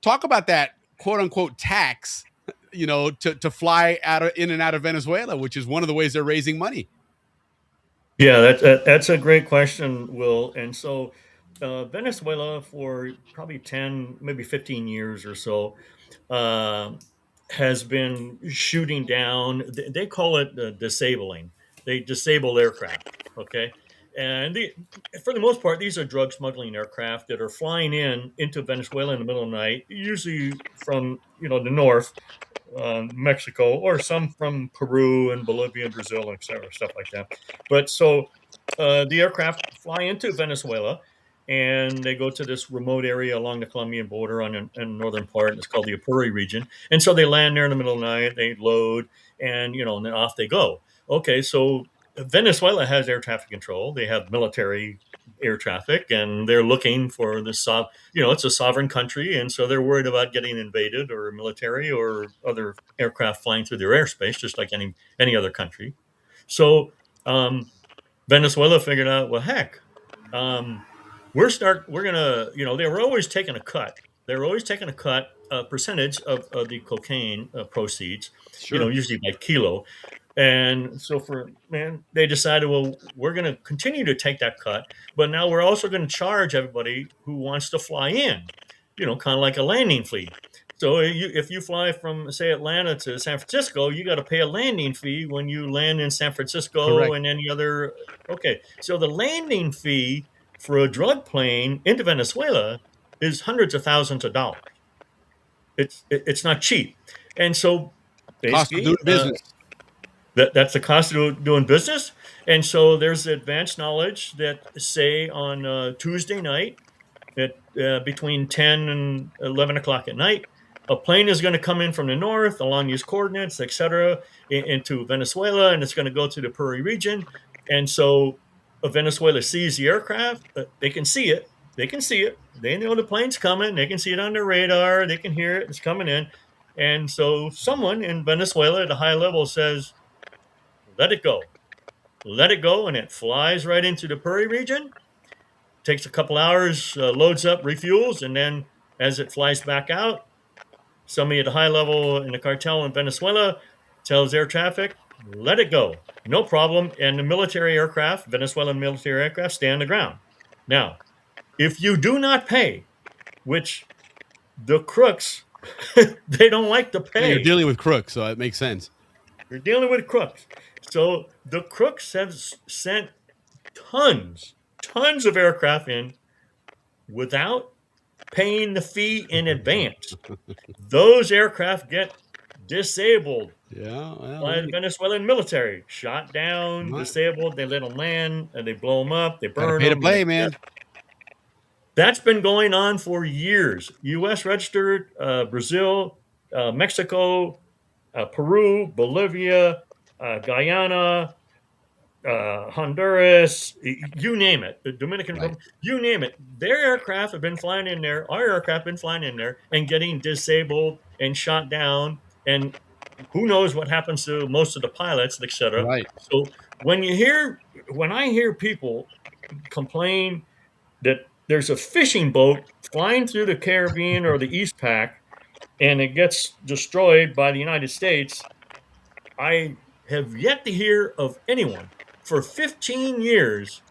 talk about that quote unquote tax, to fly in and out of Venezuela, which is one of the ways they're raising money. Yeah, that's a great question, Will. And so, Venezuela for probably 10, maybe 15 years or so, uh, has been shooting down. They call it disabling. They disable aircraft. Okay, and for the most part, these are drug smuggling aircraft that are flying into Venezuela in the middle of the night, usually from the north, Mexico, or some from Peru and Bolivia and Brazil, etc., stuff like that. But so the aircraft fly into Venezuela, and they go to this remote area along the Colombian border in the northern part. It's called the Apure region. And so they land there in the middle of the night, they load, and and then off they go. Okay, so Venezuela has air traffic control. They have military air traffic, and they're looking for this. It's a sovereign country, and so they're worried about getting invaded or military or other aircraft flying through their airspace, just like any other country. So Venezuela figured out, well, heck, we're gonna, they were always taking a cut. They were always taking a cut, percentage of the cocaine proceeds, Sure. usually by kilo. And so they decided, well, we're going to continue to take that cut, but now we're also going to charge everybody who wants to fly in, kind of like a landing fee. So if you fly from, say, Atlanta to San Francisco, you got to pay a landing fee when you land in San Francisco. Correct. And any other. Okay, so the landing fee for a drug plane into Venezuela is hundreds of thousands of dollars. It's not cheap, and so Cost of basically doing business. that's the cost of doing business. And so there's advanced knowledge that, say, on Tuesday night at between 10 and 11 o'clock at night, a plane is going to come in from the north along these coordinates, etc., into Venezuela, and it's going to go to the Puri region. And so Venezuela sees the aircraft. They can see it. They can see it. They know the plane's coming. They can see it on their radar. They can hear it. It's coming in. And so someone in Venezuela at a high level says, let it go. Let it go, and it flies right into the Puri region. Takes a couple hours, loads up, refuels, and then as it flies back out, somebody at a high level in the cartel in Venezuela tells air traffic, let it go. No problem. And the military aircraft, Venezuelan military aircraft, stay on the ground. Now, if you do not pay, which the crooks, they don't like to pay. Yeah, you're dealing with crooks, so it makes sense. You're dealing with crooks. So the crooks have sent tons of aircraft in without paying the fee in advance. Those aircraft get disabled by the Venezuelan military. Shot down, disabled. They let them land, and they blow them up. They burn them. Pay to play, man. That's been going on for years. U.S. registered, Brazil, Mexico, Peru, Bolivia, Guyana, Honduras, you name it, the Dominican Republic, you name it. Their aircraft have been flying in there. Our aircraft been flying in there and getting disabled and shot down. And who knows what happens to most of the pilots, etc. Right. So when I hear people complain that there's a fishing boat flying through the Caribbean or the East Pac and it gets destroyed by the United States, I have yet to hear of anyone for 15 years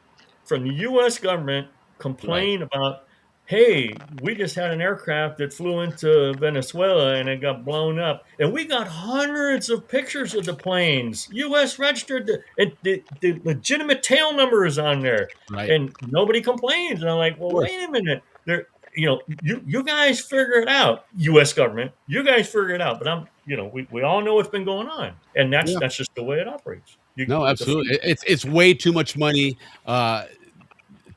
from the U.S. government complain about, hey, we just had an aircraft that flew into Venezuela and it got blown up. And we got hundreds of pictures of the planes, U.S. registered, and the legitimate tail number is on there. Right. And nobody complains. And I'm like, well, wait a minute. You guys figure it out, U.S. government. You guys figure it out. But we all know what's been going on. And that's just the way it operates. No, absolutely. It's way too much money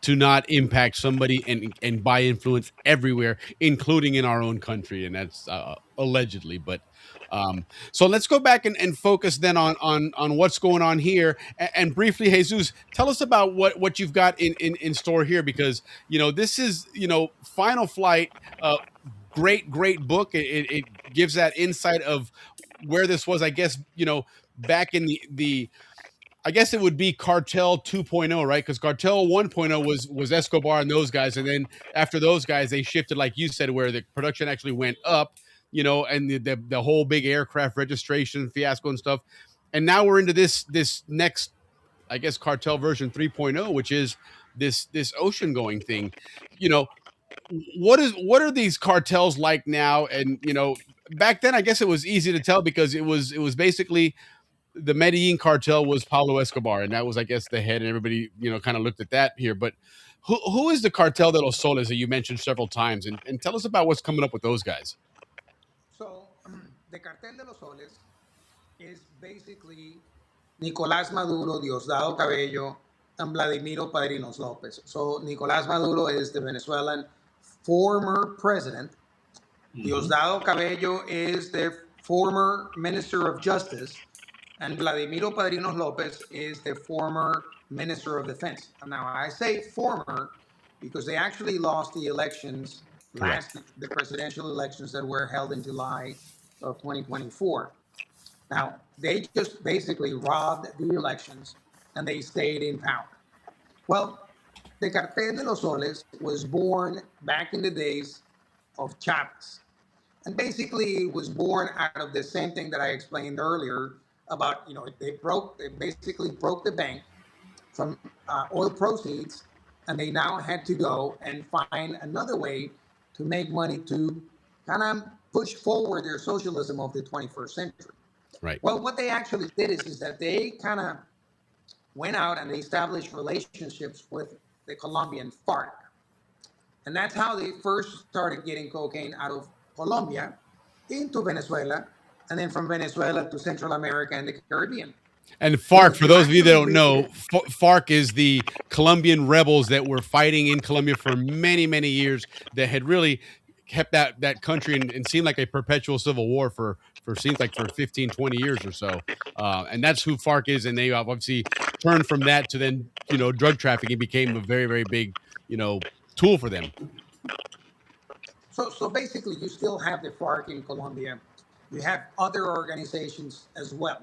to not impact somebody and buy influence everywhere, including in our own country, and that's allegedly. But so let's go back and focus then on what's going on here. And briefly, Jesus, tell us about what you've got in store here, because this is Final Flight. Great book. It gives that insight of where this was, I guess, back in the I guess it would be Cartel 2.0, right? Because Cartel 1.0 was Escobar and those guys, and then after those guys, they shifted, like you said, where the production actually went up, and the whole big aircraft registration fiasco and stuff. And now we're into this next, I guess, Cartel version 3.0, which is this ocean going thing. What are these cartels like now? And back then, I guess it was easy to tell because it was basically the Medellin cartel was Pablo Escobar, and that was, I guess, the head, and everybody, kind of looked at that here. But who is the Cartel de los Soles that you mentioned several times, and tell us about what's coming up with those guys. So, the Cartel de los Soles is basically Nicolás Maduro, Diosdado Cabello, and Vladimiro Padrinos Lopez. So, Nicolás Maduro is the Venezuelan former president. Diosdado Cabello is the former Minister of Justice, and Vladimiro Padrinos Lopez is the former Minister of Defense. Now, I say former because they actually lost the elections the presidential elections that were held in July of 2024. Now, they just basically robbed the elections and they stayed in power. Well, the Cartel de los Soles was born back in the days of Chavez. And basically, it was born out of the same thing that I explained earlier about, they basically broke the bank from oil proceeds, and they now had to go and find another way to make money to kind of push forward their socialism of the 21st century. Right. Well, what they actually did is that they kind of went out and they established relationships with the Colombian FARC. And that's how they first started getting cocaine out of Colombia into Venezuela, and then from Venezuela to Central America and the Caribbean. And FARC, for those of you that don't know, FARC is the Colombian rebels that were fighting in Colombia for many, many years, that had really kept that country and seemed like a perpetual civil war for seems like for 15, 20 years or so. And that's who FARC is. And they obviously turned from that to then, drug trafficking became a very, very big, tool for them. So basically, you still have the FARC in Colombia. You have other organizations as well.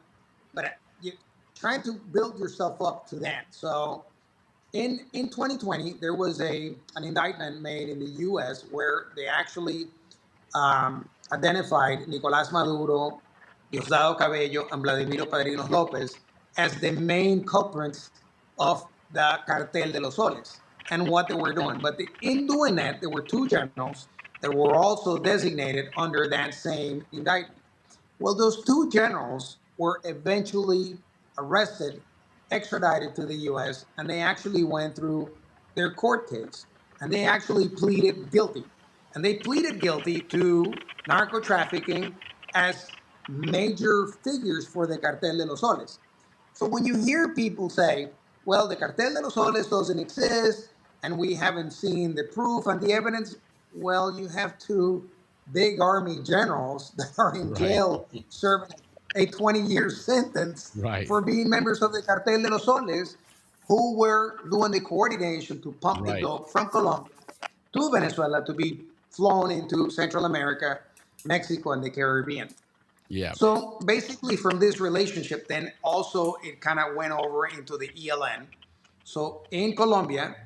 But you're trying to build yourself up to that. So in 2020, there was an indictment made in the U.S. where they actually identified Nicolás Maduro, Diosdado Cabello, and Vladimiro Padrinos Lopez as the main culprits of the Cartel de los Soles and what they were doing. But in doing that, there were two generals that were also designated under that same indictment. Well, those two generals were eventually arrested, extradited to the U.S., and they actually went through their court case, and they actually pleaded guilty. And they pleaded guilty to narco trafficking as major figures for the Cartel de los Soles. So when you hear people say, well, the Cartel de los Soles doesn't exist, and we haven't seen the proof and the evidence, well, you have two big army generals that are in jail serving a 20-year sentence for being members of the Cartel de los Soles, who were doing the coordination to pump the dope from Colombia to Venezuela to be flown into Central America, Mexico, and the Caribbean. Yeah. So basically, from this relationship, then also it kind of went over into the ELN. So in Colombia,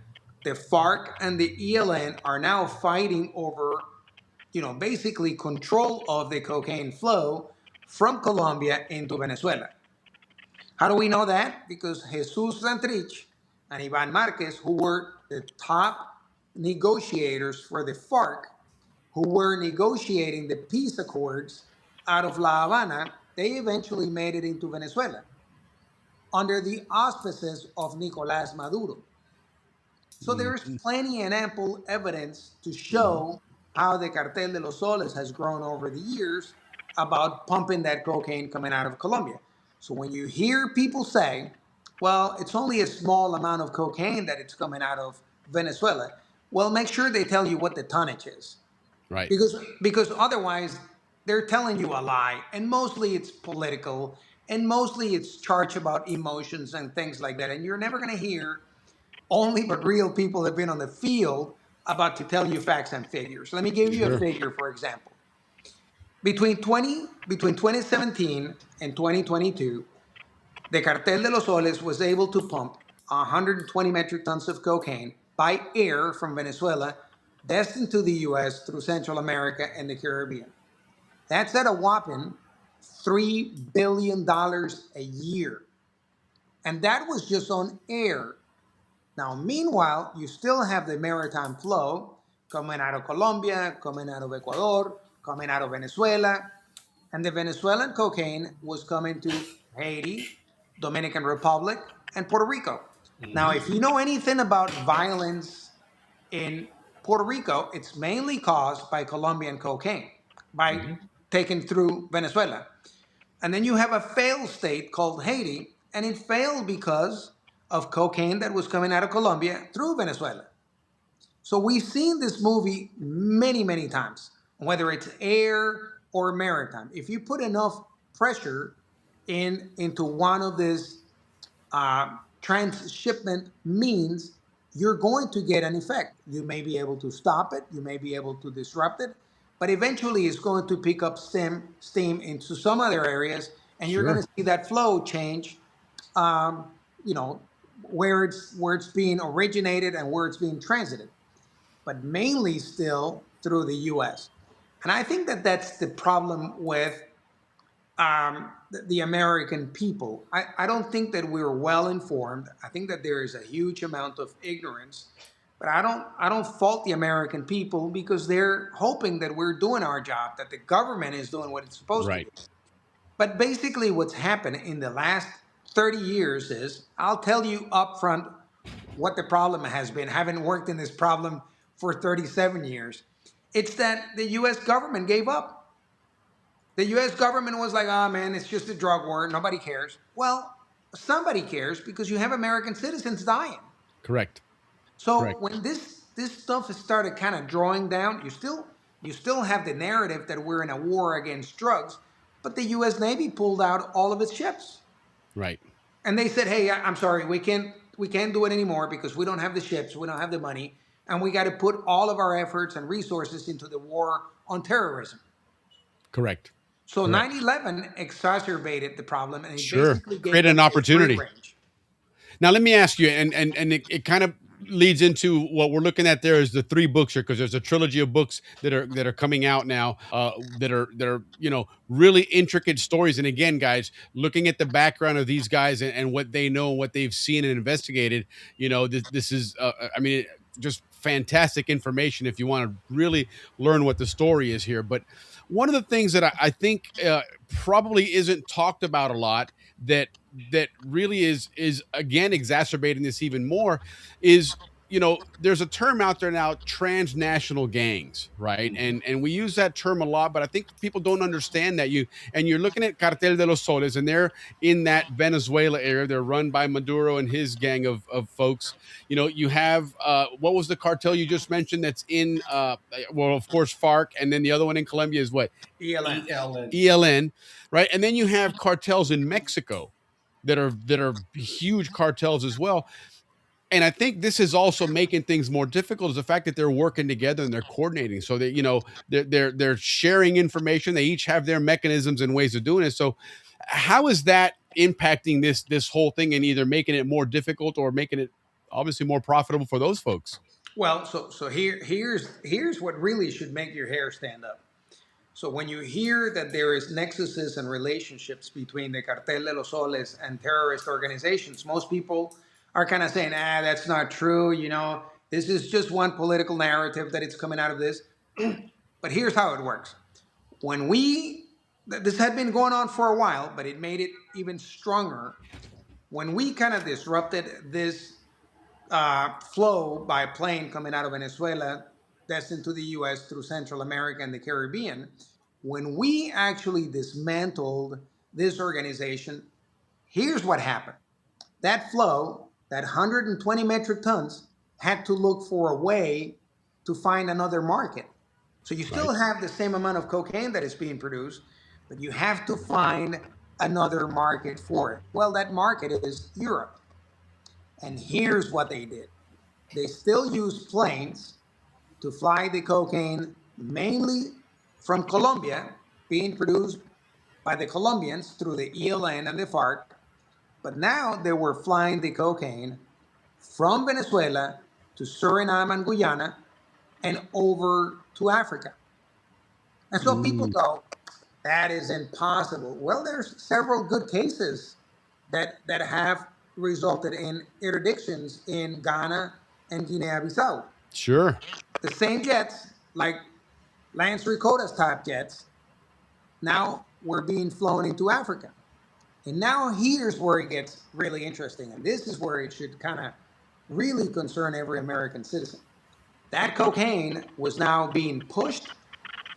the FARC and the ELN are now fighting over, basically control of the cocaine flow from Colombia into Venezuela. How do we know that? Because Jesus Santrich and Ivan Marquez, who were the top negotiators for the FARC, who were negotiating the peace accords out of La Habana, they eventually made it into Venezuela under the auspices of Nicolás Maduro. So there's plenty and ample evidence to show how the Cartel de los Soles has grown over the years about pumping that cocaine coming out of Colombia. So when you hear people say, well, it's only a small amount of cocaine that it's coming out of Venezuela, well, make sure they tell you what the tonnage is, Right. because otherwise they're telling you a lie, and mostly it's political, and mostly it's charged about emotions and things like that, and you're never going to hear only but real people that have been on the field about to tell you facts and figures. Let me give you a Sure. figure, for example. Between 2017 and 2022, the Cartel de los Soles was able to pump 120 metric tons of cocaine by air from Venezuela destined to the US through Central America and the Caribbean. That's at a whopping $3 billion a year. And that was just on air. Now, meanwhile, you still have the maritime flow coming out of Colombia, coming out of Ecuador, coming out of Venezuela. And the Venezuelan cocaine was coming to Haiti, Dominican Republic, and Puerto Rico. Now, if you know anything about violence in Puerto Rico, it's mainly caused by Colombian cocaine, by taken through Venezuela. And then you have a failed state called Haiti, and it failed because of cocaine that was coming out of Colombia through Venezuela. So we've seen this movie many, many times, whether it's air or maritime. If you put enough pressure into one of these transshipment means, you're going to get an effect. You may be able to stop it, you may be able to disrupt it, but eventually it's going to pick up steam into some other areas, and you're going Sure. to see that flow change. Um, you know, where it's being originated and where it's being transited, but mainly still through the U.S. And I think that that's the problem with the American people. I don't think that we're well informed. I think that there is a huge amount of ignorance, but I don't fault the American people because they're hoping that we're doing our job, that the government is doing what it's supposed to Right. do. But basically, what's happened in the last 30 years is, I'll tell you up front what the problem has been, having worked in this problem for 37 years. It's that the US government gave up. The US government was like, oh man, it's just a drug war. Nobody cares. Well, somebody cares because you have American citizens dying. Correct. So Correct. when this stuff has started kind of drawing down, you still have the narrative that we're in a war against drugs, but the U.S. Navy pulled out all of its ships, Right. and they said, "Hey, I'm sorry, we can't do it anymore because we don't have the ships, we don't have the money, and we got to put all of our efforts and resources into the war on terrorism." Correct. So Correct. 9/11 exacerbated the problem, and it Sure. basically gave Create an them a free opportunity. range. Now let me ask you, and it kind of leads into what we're looking at there is the three books here, because there's a trilogy of books that are coming out now, that are really intricate stories. And again, guys, looking at the background of these guys and what they know, what they've seen and investigated, this is I mean, just fantastic information if you want to really learn what the story is here. But one of the things that I think probably isn't talked about a lot, that really is again exacerbating this even more, is there's a term out there now, transnational gangs, right? And we use that term a lot, but I think people don't understand that. You're looking at Cartel de los Soles, and they're in that Venezuela area. They're run by Maduro and his gang of folks. You have what was the cartel you just mentioned that's in well, of course, FARC, and then the other one in Colombia is what? ELN. ELN, right? And then you have cartels in Mexico that are huge cartels as well. And I think this is also making things more difficult, is the fact that they're working together and they're coordinating, so that they're sharing information. They each have their mechanisms and ways of doing it. So how is that impacting this whole thing, and either making it more difficult or making it obviously more profitable for those folks? Well, so here's what really should make your hair stand up. So when you hear that there is nexuses and relationships between the Cartel de los Soles and terrorist organizations, most people are kind of saying, that's not true. This is just one political narrative that it's coming out of this. But here's how it works. This had been going on for a while, but it made it even stronger. When we kind of disrupted this flow by plane coming out of Venezuela, destined to the US through Central America and the Caribbean, when we actually dismantled this organization, here's what happened. That flow, that 120 metric tons, had to look for a way to find another market. So you Right. still have the same amount of cocaine that is being produced, but you have to find another market for it. Well, that market is Europe. And here's what they did. They still use planes to fly the cocaine mainly from Colombia, being produced by the Colombians through the ELN and the FARC. But now they were flying the cocaine from Venezuela to Suriname and Guyana and over to Africa. And so people Mm, go, that is impossible. Well, there's several good cases that have resulted in interdictions in Ghana and Guinea-Bissau. sure. The same jets, like Lance Ricota's type jets, now were being flown into Africa. And now here's where it gets really interesting. And this is where it should kind of really concern every American citizen. That cocaine was now being pushed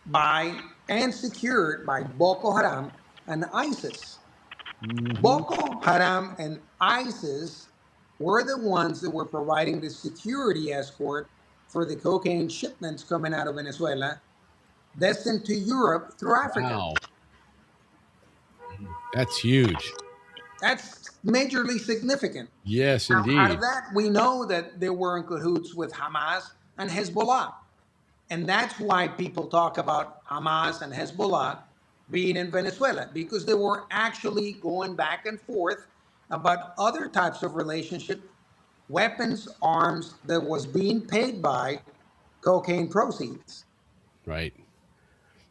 by and secured by Boko Haram and ISIS. Hmm. Boko Haram and ISIS were the ones that were providing the security escort for the cocaine shipments coming out of Venezuela destined to Europe through Africa. Wow. That's huge. That's majorly significant. Yes, Now, out of indeed. that, we know that they were in cahoots with Hamas and Hezbollah. And that's why people talk about Hamas and Hezbollah being in Venezuela, because they were actually going back and forth about other types of relationship, weapons, arms that was being paid by cocaine proceeds. Right.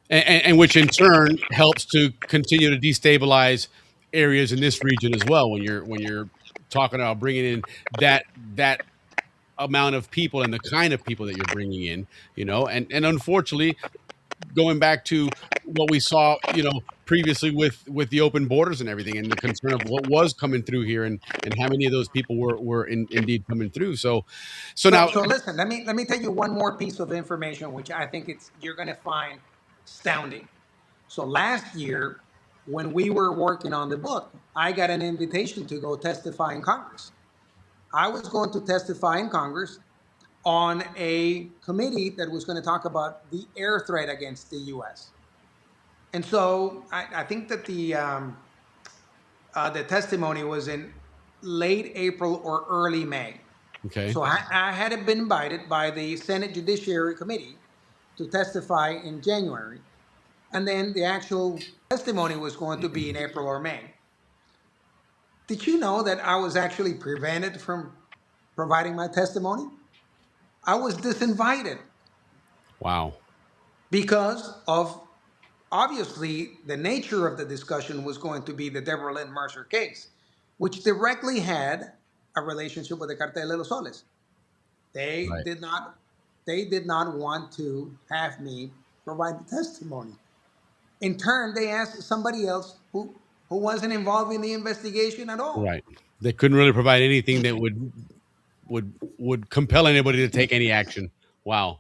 And which in turn helps to continue to destabilize areas in this region as well. When you're talking about bringing in that amount of people and the kind of people that you're bringing in, and unfortunately, going back to what we saw, previously with the open borders and everything, and the concern of what was coming through here, and how many of those people were indeed coming through. So So, now, so listen, let me tell you one more piece of information, which I think you're going to find astounding. So last year, when we were working on the book, I got an invitation to go testify in Congress. I was going to testify in Congress on a committee that was going to talk about the air threat against the U.S. And so I think that the testimony was in late April or early May. okay, So I had been invited by the Senate Judiciary Committee to testify in January. And then the actual testimony was going to be in April or May. Did you know that I was actually prevented from providing my testimony? I was disinvited wow, because of obviously the nature of the discussion was going to be the Deborah Lynn Mercer case, which directly had a relationship with the Cartel de los Soles. They right. did not they did not want to have me provide the testimony. In turn, they asked somebody else who wasn't involved in the investigation at all. Right. They couldn't really provide anything that would compel anybody to take any action. Wow.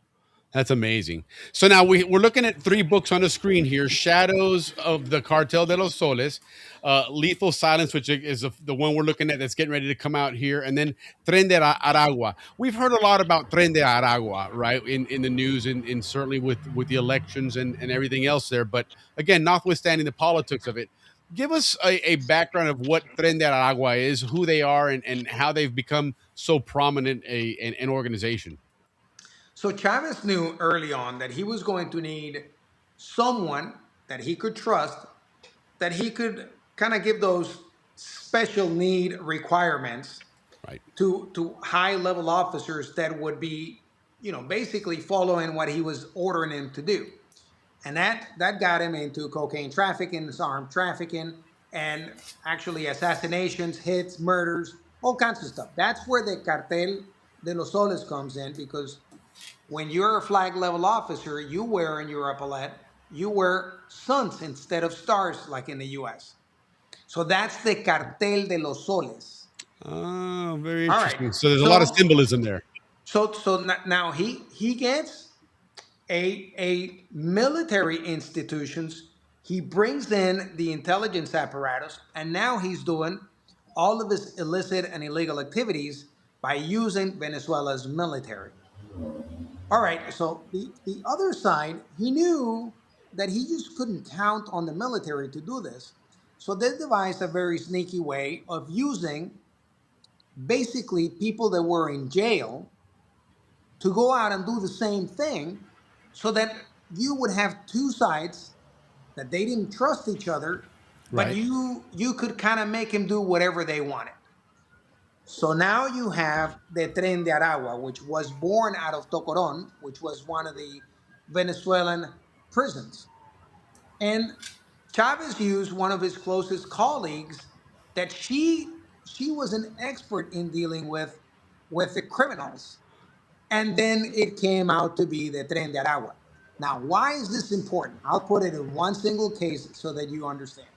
That's amazing. So now we're looking at three books on the screen here: Shadows of the Cartel de los Soles, Lethal Silence, which is the one we're looking at that's getting ready to come out here, and then Tren de Aragua. We've heard a lot about Tren de Aragua, right, in the news, and certainly with the elections and everything else there. But again, notwithstanding the politics of it, give us a background of what Tren de Aragua is, who they are, and how they've become so prominent an organization. So Chavez knew early on that he was going to need someone that he could trust, that he could kind of give those special need requirements Right. to high level officers that would be, basically following what he was ordering him to do. And that got him into cocaine trafficking, armed trafficking, and actually assassinations, hits, murders, all kinds of stuff. That's where the Cartel de los Soles comes in, because when you're a flag level officer, you wear in your epaulette, you wear suns instead of stars like in the US. So that's the Cartel de los Soles. Oh, very All right. interesting. So there's a lot of So symbolism there. now he gets a military institutions. He brings in the intelligence apparatus, and now he's doing all of his illicit and illegal activities by using Venezuela's military. All right, so the other side, he knew that he just couldn't count on the military to do this. So they devised a very sneaky way of using basically people that were in jail to go out and do the same thing so that you would have two sides that they didn't trust each other, but Right. you could kind of make him do whatever they wanted. So now you have the Tren de Aragua, which was born out of Tocoron, which was one of the Venezuelan prisons. And Chavez used one of his closest colleagues that she was an expert in dealing with the criminals. And then it came out to be the Tren de Aragua. Now, why is this important? I'll put it in one single case so that you understand.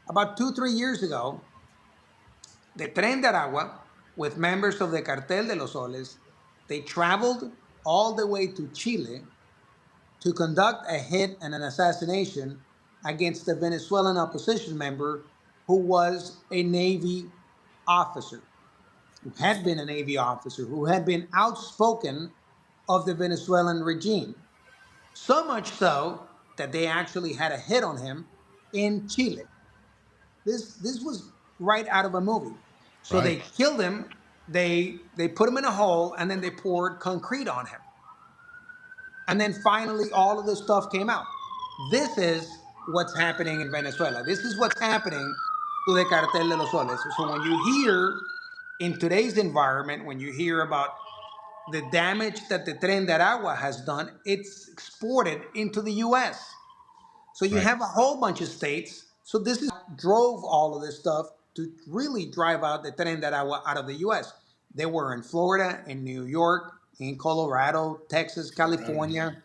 About 2, 3 years ago, the Tren de Aragua, with members of the Cartel de los Soles, they traveled all the way to Chile to conduct a hit and an assassination against a Venezuelan opposition member who was a Navy officer, who had been a Navy officer, who had been outspoken of the Venezuelan regime. So much so that they actually had a hit on him in Chile. This was right out of a movie. So Right. they killed him, they put him in a hole, and then they poured concrete on him. And then finally all of this stuff came out. This is what's happening in Venezuela. This is what's happening to the Cartel de los Soles. So when you hear in today's environment, when you hear about the damage that the Tren de Aragua has done, it's exported into the US. So you Right. have a whole bunch of states. So this is drove all of this stuff to really drive out the Tren de Aragua out of the US. They were in Florida, in New York, in Colorado, Texas, California.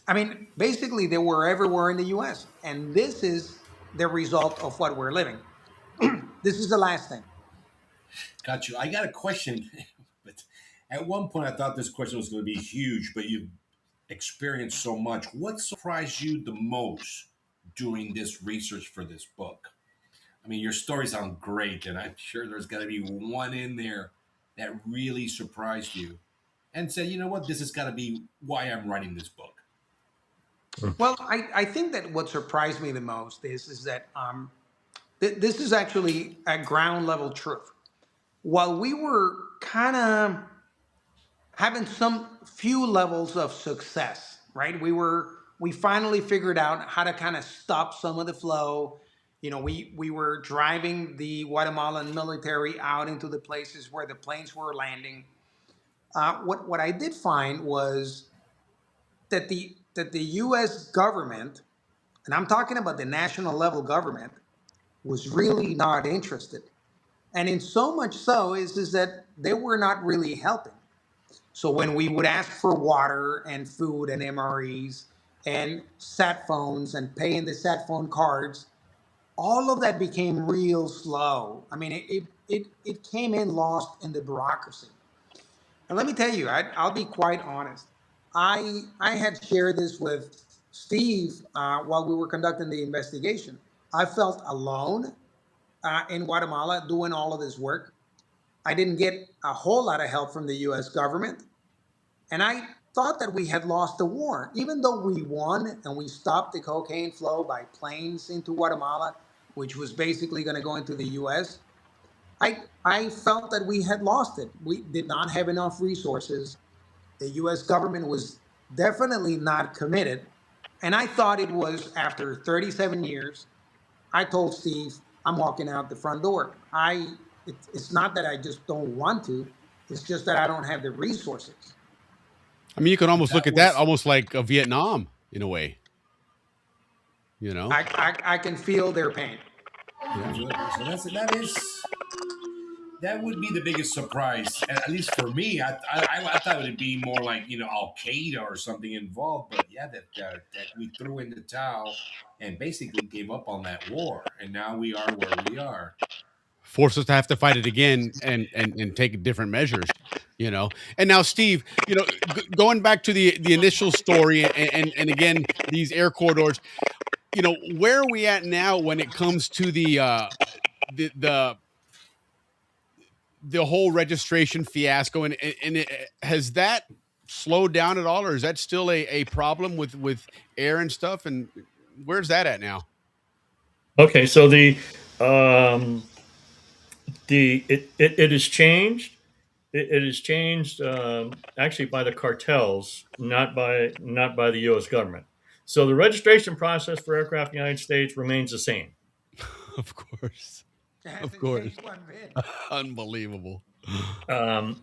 I mean, basically they were everywhere in the US. And this is the result of what we're living. This is the last thing. Got you. I got a question, but at one point I thought this question was going to be huge, but you've experienced so much. What surprised you the most doing this research for this book? I mean, your stories sound great, and I'm sure there's got to be one in there that really surprised you and said, you know what, this has got to be why I'm writing this book. Well, I think that what surprised me the most is that this is actually a ground level truth. While we were kind of having some few levels of success, right? We finally figured out how to kind of stop some of the flow. You know, we were driving the Guatemalan military out into the places where the planes were landing. What I did find was that the U.S. government, and I'm talking about the national level government, was really not interested. And in so much so is that they were not really helping. So when we would ask for water and food and MREs and sat phones and paying the sat phone cards, all of that became real slow. I mean, it came in lost in the bureaucracy. And let me tell you, I'll be quite honest. I had shared this with Steve while we were conducting the investigation. I felt alone in Guatemala doing all of this work. I didn't get a whole lot of help from the U.S. government. And I thought that we had lost the war, even though we won and we stopped the cocaine flow by planes into Guatemala, which was basically going to go into the U.S. I felt that we had lost it. We did not have enough resources. The U.S. government was definitely not committed. And I thought it was after 37 years, I told Steve, I'm walking out the front door. It's not that I just don't want to. It's just that I don't have the resources. I mean, you can almost look at that almost like a Vietnam in a way. You know, I can feel their pain. Yeah. So that would be the biggest surprise, at least for me. I thought it would be more like, you know, Al Qaeda or something involved, but yeah, that we threw in the towel and basically gave up on that war, and now we are where we are. force us to have to fight it again and take different measures, you know. And now, Steve, you know, going back to the initial story and again these air corridors, you know, where are we at now when it comes to the the whole registration fiasco, and has that slowed down at all, or is that still a problem with air and stuff? And where's that at now? Okay, so um, it has changed. It has changed actually by the cartels, not by the U.S. government. So the registration process for aircraft in the United States remains the same. Of course, It of hasn't course, changed one bit. unbelievable.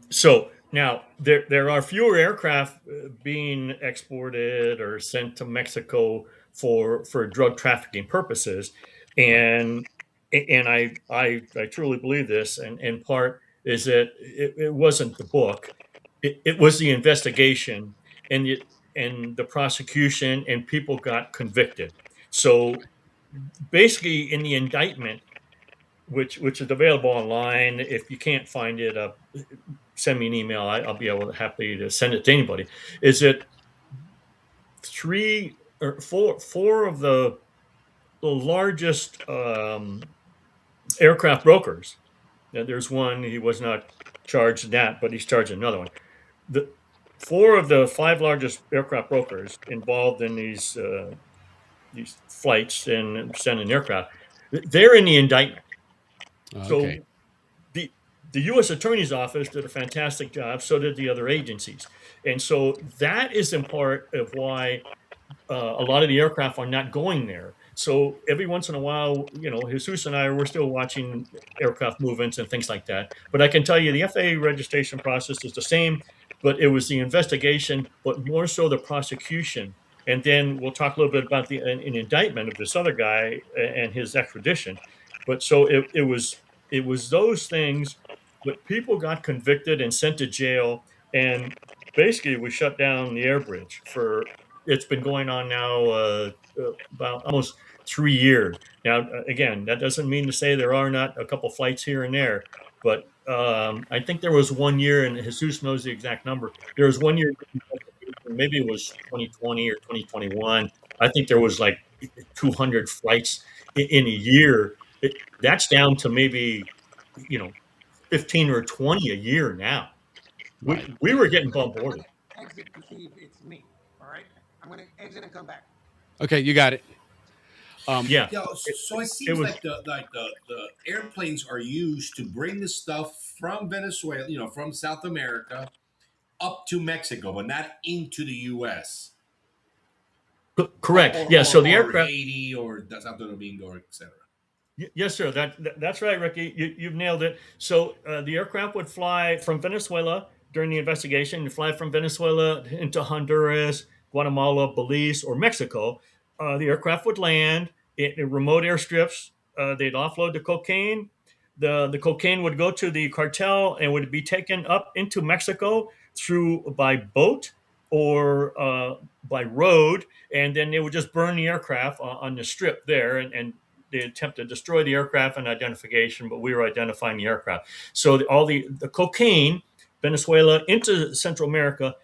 So now there are fewer aircraft being exported or sent to Mexico for drug trafficking purposes, Right. and I truly believe this, and in part is that it wasn't the book, it was the investigation and the prosecution, and people got convicted. So basically, in the indictment, which is available online. If you can't find it, send me an email. I'll be able to happy to send it to anybody. Is it three or four of the largest aircraft brokers? Now, there's one he was not charged that, but he's charged another one. The four of the five largest aircraft brokers involved in these flights and sending aircraft, they're in the indictment. Okay. So the U.S. Attorney's Office did a fantastic job. So did the other agencies, and so that is in part of why a lot of the aircraft are not going there. So every once in a while, Jesus and I, we're still watching aircraft movements and things like that. But I can tell you the FAA registration process is the same, but it was the investigation, but more so the prosecution. And then we'll talk a little bit about an indictment of this other guy and his extradition. But so it was those things, but people got convicted and sent to jail, and basically we shut down the air bridge for it's been going on now about almost 3 years. Now, again, that doesn't mean to say there are not a couple flights here and there, but I think there was 1 year, and Jesus knows the exact number. There was 1 year, maybe it was 2020 or 2021. I think there was like 200 flights in a year. That's down to maybe, you know, 15 or 20 a year now. Right. We were getting bombarded. Exit to see if it's me. All right, I'm gonna exit and come back. Okay, you got it. Yeah. Yeah, so it It seems was like the airplanes are used to bring the stuff from Venezuela, from South America up to Mexico, but not into the U.S. correct. or Yeah. So or, the or aircraft. Haiti or Santo Domingo, etc. Yes, sir. That's right, Ricky. You've nailed it. So the aircraft would fly from Venezuela during the investigation. Fly from Venezuela into Honduras, Guatemala, Belize, or Mexico. The aircraft would land in remote airstrips. They'd offload the cocaine. The cocaine would go to the cartel and would be taken up into Mexico through by boat or by road, and then they would just burn the aircraft on the strip there, and they attempt to destroy the aircraft and identification, but we were identifying the aircraft. So all the cocaine, Venezuela into Central America,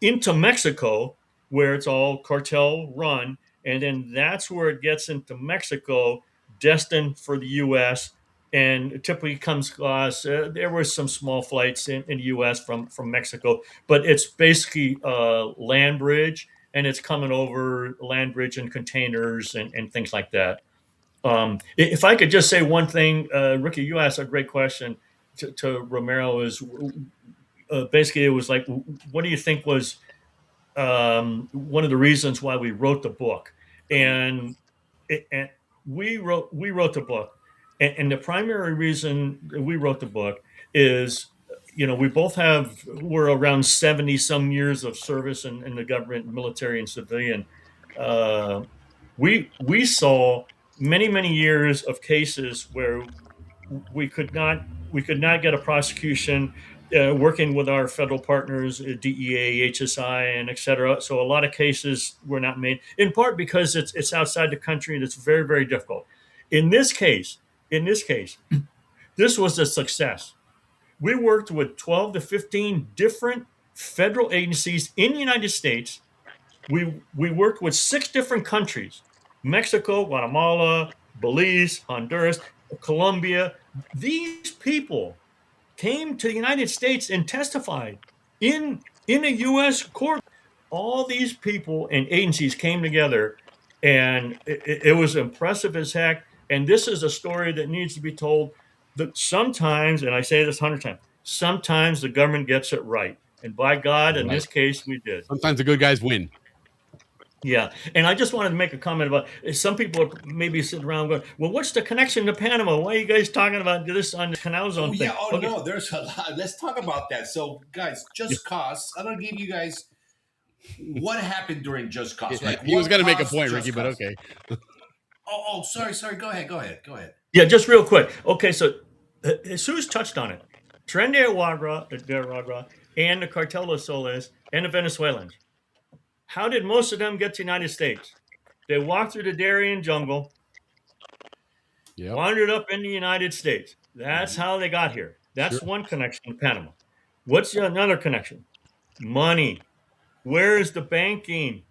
into Mexico, where it's all cartel run, and then that's where it gets into Mexico, destined for the U.S. And it typically comes across. There were some small flights in the U.S. from Mexico, but it's basically land bridge, and it's coming over land bridge and containers and things like that. If I could just say one thing, Ricky, you asked a great question to Romero. Is basically it was like, what do you think was one of the reasons why we wrote the book? And, and we wrote the book, and the primary reason that we wrote the book is, we both we're around 70 some years of service in the government, military, and civilian. Uh, we saw many years of cases where we could not get a prosecution, working with our federal partners, DEA, HSI, and et cetera. So a lot of cases were not made, in part because it's outside the country and it's very difficult. In this case, this was a success. We worked with 12 to 15 different federal agencies in the United States. We worked with 6 different countries: Mexico, Guatemala, Belize, Honduras, Colombia. These people came to the United States and testified in a U.S. court. All these people and agencies came together, and it was impressive as heck. And this is a story that needs to be told. That sometimes, and I say this 100 times, sometimes the government gets it right, and by God, in Right. this case, we did. Sometimes the good guys win. Yeah, and I just wanted to make a comment about some people are maybe sitting around going, "Well, what's the connection to Panama? Why are you guys talking about this on the Canal Zone thing?" Yeah, Okay. no, there's a lot. Let's talk about that. So, guys, Just Cause. I'm gonna give you guys what happened during Just Cause. Like, He was what going to make a caused point, Just Ricky, but Cause? okay. Sorry. Go ahead. Yeah, just real quick. Okay, so Jesus touched on it. Tren de Aragua and the Cartel de Soles and the Venezuelans. How did most of them get to the United States? They walked through the Darien jungle, wandered up in the United States. That's how they got here. That's one connection to Panama. What's another connection? Money. Where is the banking?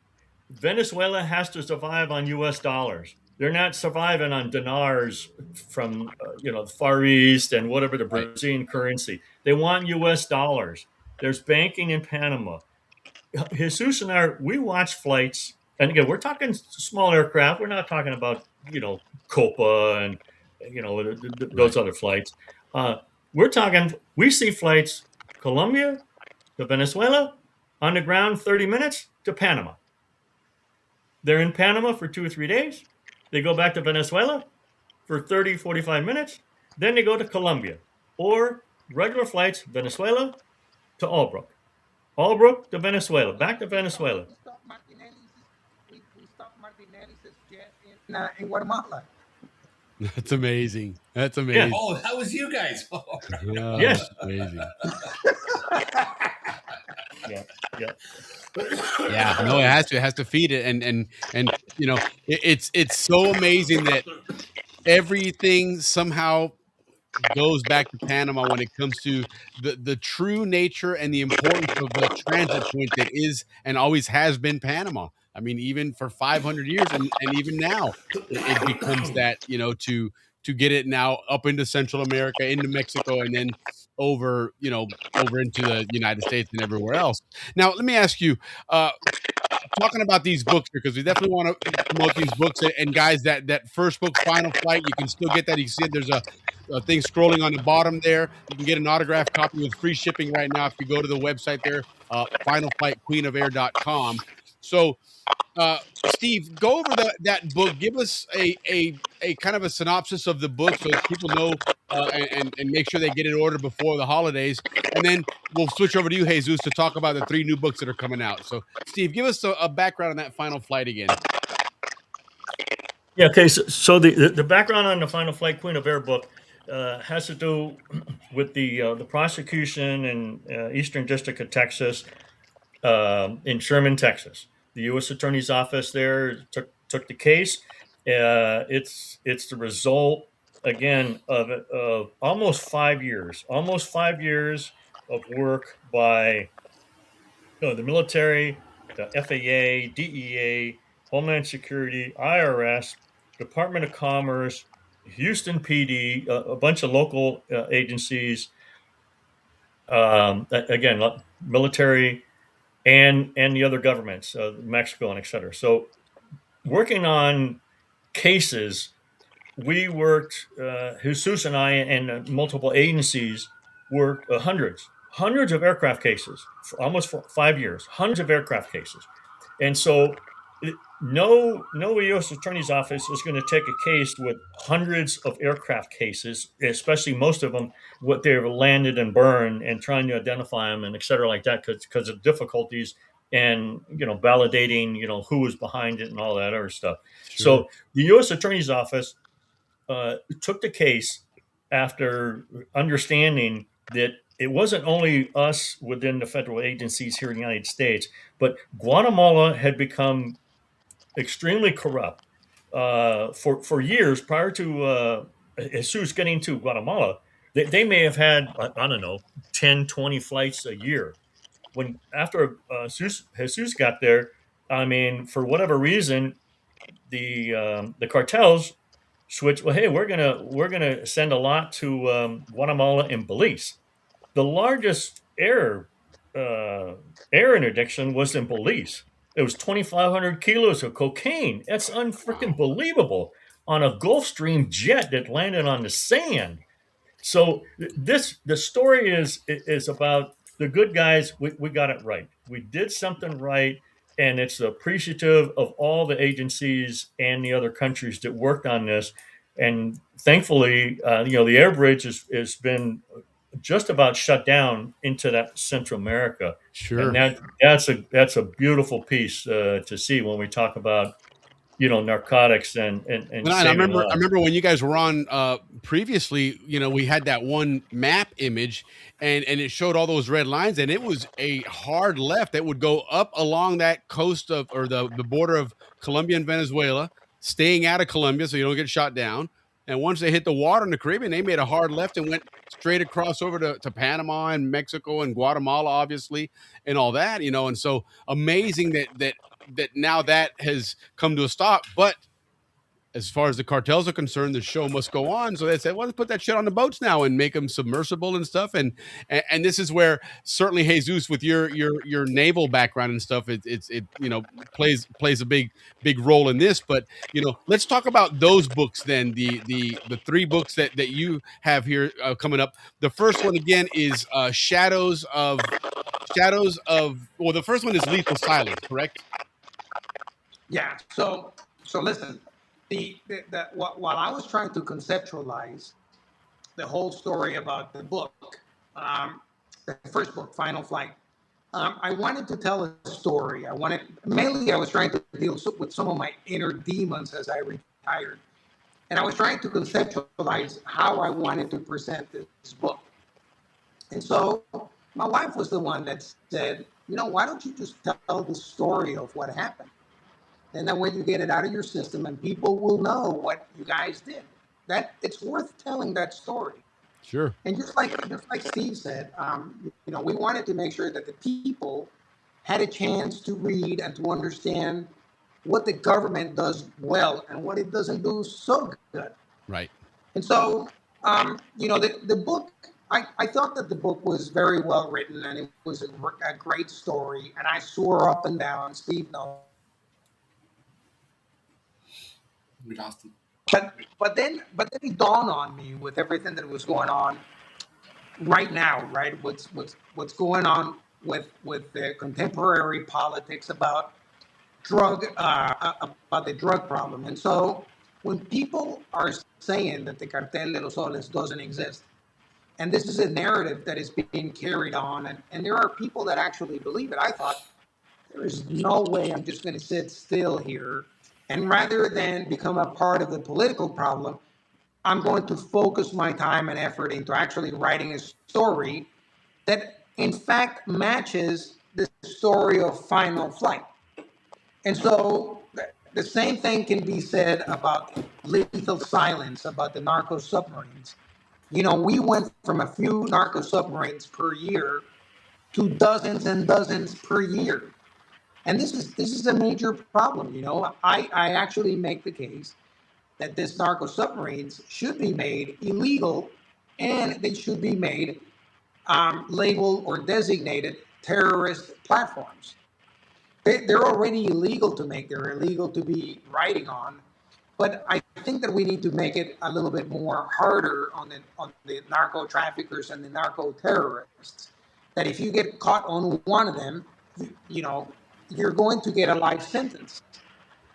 Venezuela has to survive on U.S. dollars. They're not surviving on dinars from the Far East and whatever the Brazilian currency. They want U.S. dollars. There's banking in Panama. Jesus and we watch flights, and again, we're talking small aircraft. We're not talking about Copa and those other flights. We see flights Colombia to Venezuela on the ground 30 minutes to Panama. They're in Panama for 2 or 3 days. They go back to Venezuela for 30, 45 minutes. Then they go to Colombia or regular flights, Venezuela to Albrook. Albrook to Venezuela, back to Venezuela. We stopped Martinelli's jet in Guatemala. That's amazing. That's amazing. Yeah. Oh, that was you guys. Yes. Amazing. Yeah. Yeah, no, it has to feed it, and it's so amazing that everything somehow goes back to Panama when it comes to the true nature and the importance of the transit point that is and always has been Panama. I mean, even for 500 years, and even now, it becomes that to get it now up into Central America, into Mexico, and then over into the United States and everywhere else. Now, let me ask you, talking about these books, because we definitely want to promote these books, and guys, that first book, Final Flight, you can still get that. You can see it. There's a thing scrolling on the bottom there. You can get an autographed copy with free shipping right now if you go to the website there, finalflightqueenofair.com. So, Steve, go over that book. Give us a kind of a synopsis of the book so people know and make sure they get it ordered before the holidays. And then we'll switch over to you, Jesus, to talk about the 3 new books that are coming out. So, Steve, give us a background on that Final Flight again. Yeah, okay. So the background on the Final Flight Queen of Air book has to do with the prosecution in Eastern District of Texas, in Sherman, Texas. The U.S. Attorney's Office there took the case. It's the result again of almost 5 years of work by the military, the FAA, DEA, Homeland Security, IRS, Department of Commerce, Houston PD, a bunch of local agencies. Again, military and the other governments, Mexico and et cetera. So working on cases, we worked, Jesus and I and multiple agencies worked hundreds of aircraft cases for almost 5 years, hundreds of aircraft cases. And so no U.S. Attorney's Office is going to take a case with hundreds of aircraft cases, especially most of them what they've landed and burned, and trying to identify them and et cetera like that because of difficulties and validating who was behind it and all that other stuff. Sure. So the U.S. Attorney's Office took the case after understanding that it wasn't only us within the federal agencies here in the United States, but Guatemala had become extremely corrupt for years prior to Jesus getting to Guatemala. They may have had, I don't know, 10, 20 flights a year. When after Jesus got there, I mean, for whatever reason, the cartels switched. Well, hey, we're gonna send a lot to Guatemala and Belize. the largest air interdiction was in Belize. It was 2,500 kilos of cocaine. That's unfreaking believable on a Gulfstream jet that landed on the sand. So the story is about the good guys. We got it right. We did something right, and it's appreciative of all the agencies and the other countries that worked on this. And thankfully, the air bridge has been just about shut down into that Central America, and Sure. that's a beautiful piece to see when we talk about narcotics and And I saving remember, I lives. remember when you guys were on previously. We had that one map image, and it showed all those red lines, and it was a hard left that would go up along that coast of, or the border of Colombia and Venezuela, staying out of Colombia so you don't get shot down. And once they hit the water in the Caribbean, they made a hard left and went straight across over to Panama and Mexico and Guatemala, obviously, and all that. And so amazing that now that has come to a stop, but as far as the cartels are concerned, the show must go on. So they said, well, let's put that shit on the boats now and make them submersible and stuff. And this is where certainly Jesus, with your naval background and stuff, it plays a big role in this. But let's talk about those books then. The three books that you have here coming up. The first one again is Shadows of. Well, the first one is Lethal Silence, correct? Yeah. So listen, while I was trying to conceptualize the whole story about the book, the first book, Final Flight, I wanted to tell a story. I was trying to deal with some of my inner demons as I retired, and I was trying to conceptualize how I wanted to present this book. And so my wife was the one that said, why don't you just tell the story of what happened? And then when you get it out of your system, and people will know what you guys did, that it's worth telling that story. Sure. And just like Steve said, we wanted to make sure that the people had a chance to read and to understand what the government does well and what it doesn't do so good. Right. And so, the book, I thought that the book was very well written, and it was a great story. And I swore up and down, Steve knows. We lost him. But then it dawned on me with everything that was going on right now, right? What's going on with the contemporary politics about the drug problem. And so when people are saying that the Cartel de los Soles doesn't exist, and this is a narrative that is being carried on, and there are people that actually believe it, I thought, there is no way I'm just going to sit still here. And rather than become a part of the political problem, I'm going to focus my time and effort into actually writing a story that, in fact, matches the story of Final Flight. And so the same thing can be said about Lethal Silence, about the narco submarines. We went from a few narco submarines per year to dozens and dozens per year. And this is a major problem. I actually make the case that this narco submarines should be made illegal, and they should be made labeled or designated terrorist platforms. They're already illegal to make. They're illegal to be riding on. But I think that we need to make it a little bit more harder on the narco traffickers and the narco terrorists. That if you get caught on one of them, you're going to get a life sentence.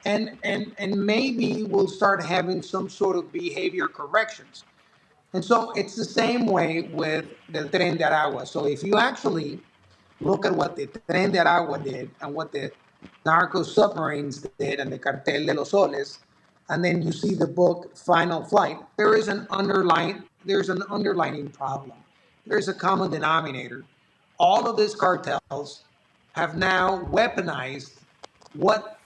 And maybe we'll start having some sort of behavior corrections. And so it's the same way with the Tren de Aragua. So if you actually look at what the Tren de Aragua did and what the narco submarines did and the Cartel de los Soles, and then you see the book Final Flight, there's an underlying problem. There's a common denominator. All of these cartels have now weaponized what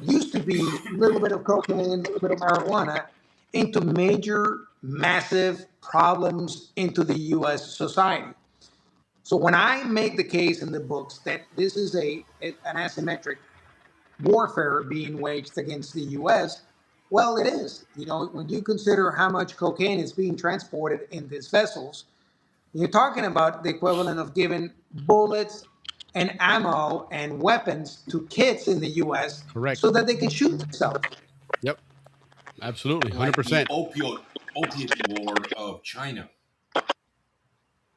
used to be a little bit of cocaine, a little bit of marijuana, into major, massive problems into the U.S. society. So when I make the case in the books that this is an asymmetric warfare being waged against the U.S., well, it is. When you consider how much cocaine is being transported in these vessels, You're talking about the equivalent of giving bullets and ammo and weapons to kids in the U.S. Correct. so that they can shoot themselves. Yep. Absolutely. Like the 100%. opiate war of China.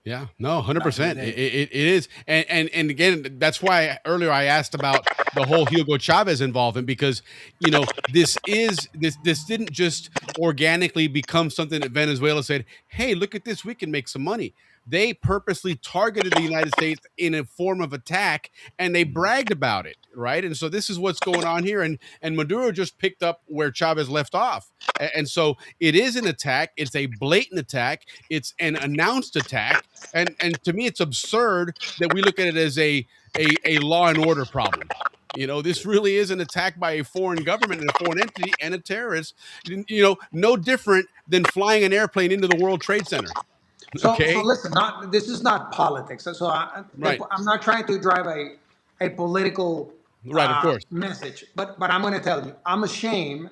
Yeah, no, Back in the 100%. day. It is, and again, that's why earlier I asked about the whole Hugo Chavez involvement, because this didn't just organically become something that Venezuela said, "Hey, look at this, we can make some money." They purposely targeted the United States in a form of attack, and they bragged about it, right? And so this is what's going on here, and Maduro just picked up where Chavez left off, and so it is an attack. It's a blatant attack. It's an announced attack. And to me, it's absurd that we look at it as a law and order problem. This really is an attack by a foreign government and a foreign entity and a terrorist. No different than flying an airplane into the World Trade Center. So Okay, listen, this is not politics. So right, I'm not trying to drive a political right, of course, message, but I'm going to tell you, I'm ashamed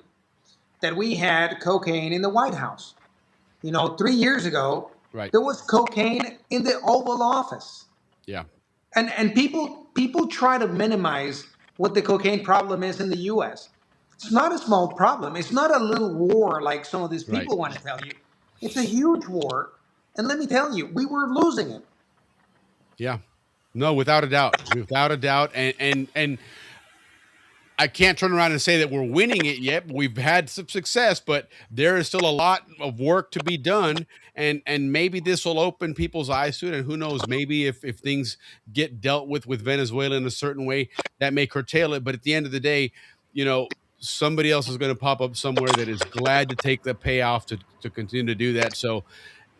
that we had cocaine in the White House. 3 years ago, right, there was cocaine in the Oval Office, yeah, and people try to minimize what the cocaine problem is in the U.S. It's not a small problem. It's not a little war like some of these right, people want to tell you. It's a huge war, and let me tell you, we were losing it. yeah, no, without a doubt, and I can't turn around and say that we're winning it yet. We've had some success, but there is still a lot of work to be done. And maybe this will open people's eyes to it. And who knows, maybe if things get dealt with Venezuela in a certain way, that may curtail it. But at the end of the day, somebody else is going to pop up somewhere that is glad to take the payoff to continue to do that. So,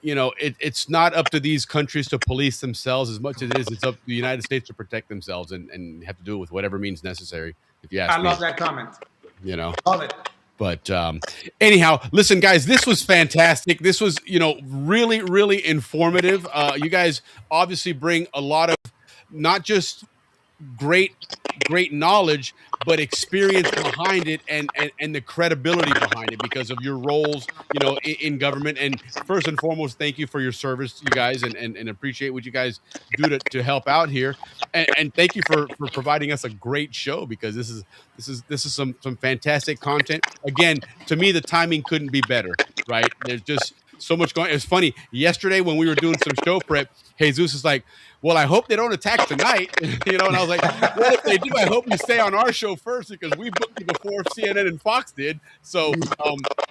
it's not up to these countries to police themselves as much as it's up to the United States to protect themselves and have to do it with whatever means necessary, if you ask I me. love that comment. Love it. But anyhow, listen, guys, this was fantastic. This was, really, really informative. You guys obviously bring a lot of not just great knowledge, but experience behind it and the credibility behind it because of your roles, in government. And first and foremost, thank you for your service, you guys, and appreciate what you guys do to help out here. And thank you for providing us a great show, because this is some fantastic content. Again, to me, the timing couldn't be better, right? There's just so much going. It's funny. Yesterday when we were doing some show prep, Jesus is like, "Well, I hope they don't attack tonight," and I was like, "Well, if they do, I hope you stay on our show first, because we booked you before CNN and Fox did." So,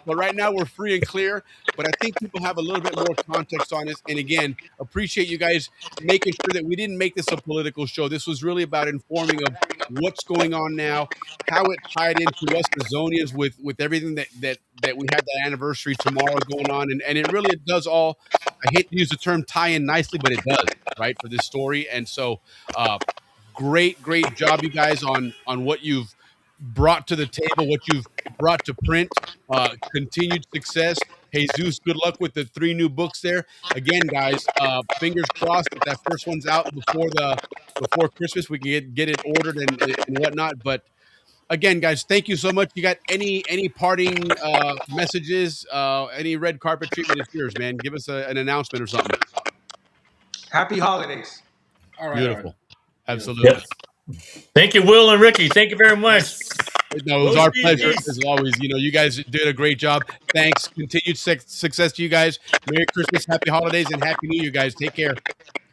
but right now we're free and clear. But I think people have a little bit more context on this. And again, appreciate you guys making sure that we didn't make this a political show. This was really about informing of what's going on now, how it tied into us, the Zonians, with everything that we have that anniversary tomorrow going on, and it really does all. I hate to use the term tie in nicely, but it does, right, for this story. And so, great job, you guys, on what you've brought to the table, what you've brought to print. Continued success. Jesus, good luck with the 3 new books there. Again, guys, fingers crossed that first one's out before Christmas. We can get it ordered and whatnot. But again, guys, thank you so much. You got any parting messages? Any red carpet treatment is yours, man. Give us an announcement or something. Happy holidays. All right. Beautiful. All right. Absolutely. Yep. Thank you, Will and Ricky. Thank you very much. No, it was our pleasure as always. You guys did a great job. Thanks. Continued success to you guys. Merry Christmas, happy holidays, and happy New Year, guys. Take care.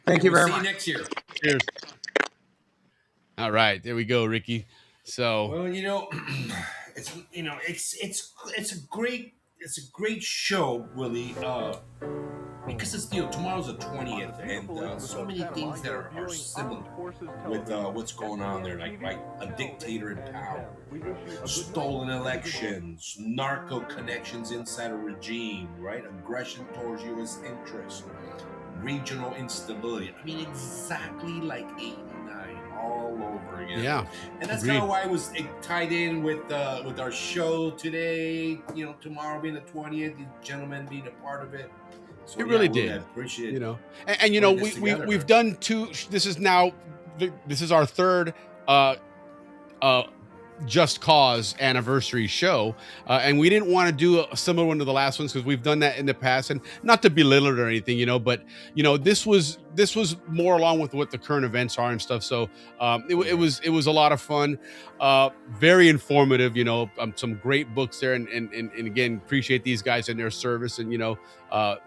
Thank you very much. See you next year. Cheers. All right, there we go, Ricky. So, well, it's a great show, Willie. Because it's tomorrow's the 20th, and so many things that are similar with what's going on there, like a dictator in power, stolen elections, narco connections inside a regime, right? Aggression towards U.S. interests, regional instability. I mean, exactly like 89 all over again. Yeah, and that's kind of why it was tied in with our show today. Tomorrow being the 20th, the gentlemen being a part of it. So, it really did. Appreciate it. And we've done 2. This is our third Just Cause anniversary show, and we didn't want to do a similar one to the last ones because we've done that in the past, and not to belittle it or anything, but this was more along with what the current events are and stuff. So it was a lot of fun, very informative. Some great books there, and again, appreciate these guys and their service. And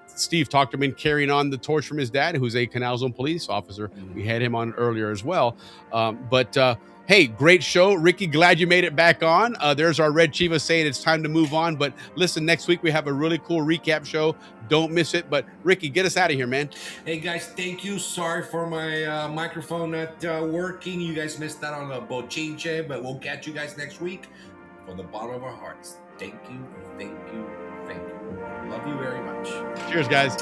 Steve talked him in carrying on the torch from his dad, who's a Canal Zone police officer. We had him on earlier as well, but. Hey, great show. Ricky, glad you made it back on. There's our Red Chiva saying it's time to move on. But listen, next week we have a really cool recap show. Don't miss it. But Ricky, get us out of here, man. Hey, guys, thank you. Sorry for my microphone not working. You guys missed out on the bochinche, but we'll catch you guys next week. From the bottom of our hearts, thank you, thank you, thank you. Love you very much. Cheers, guys.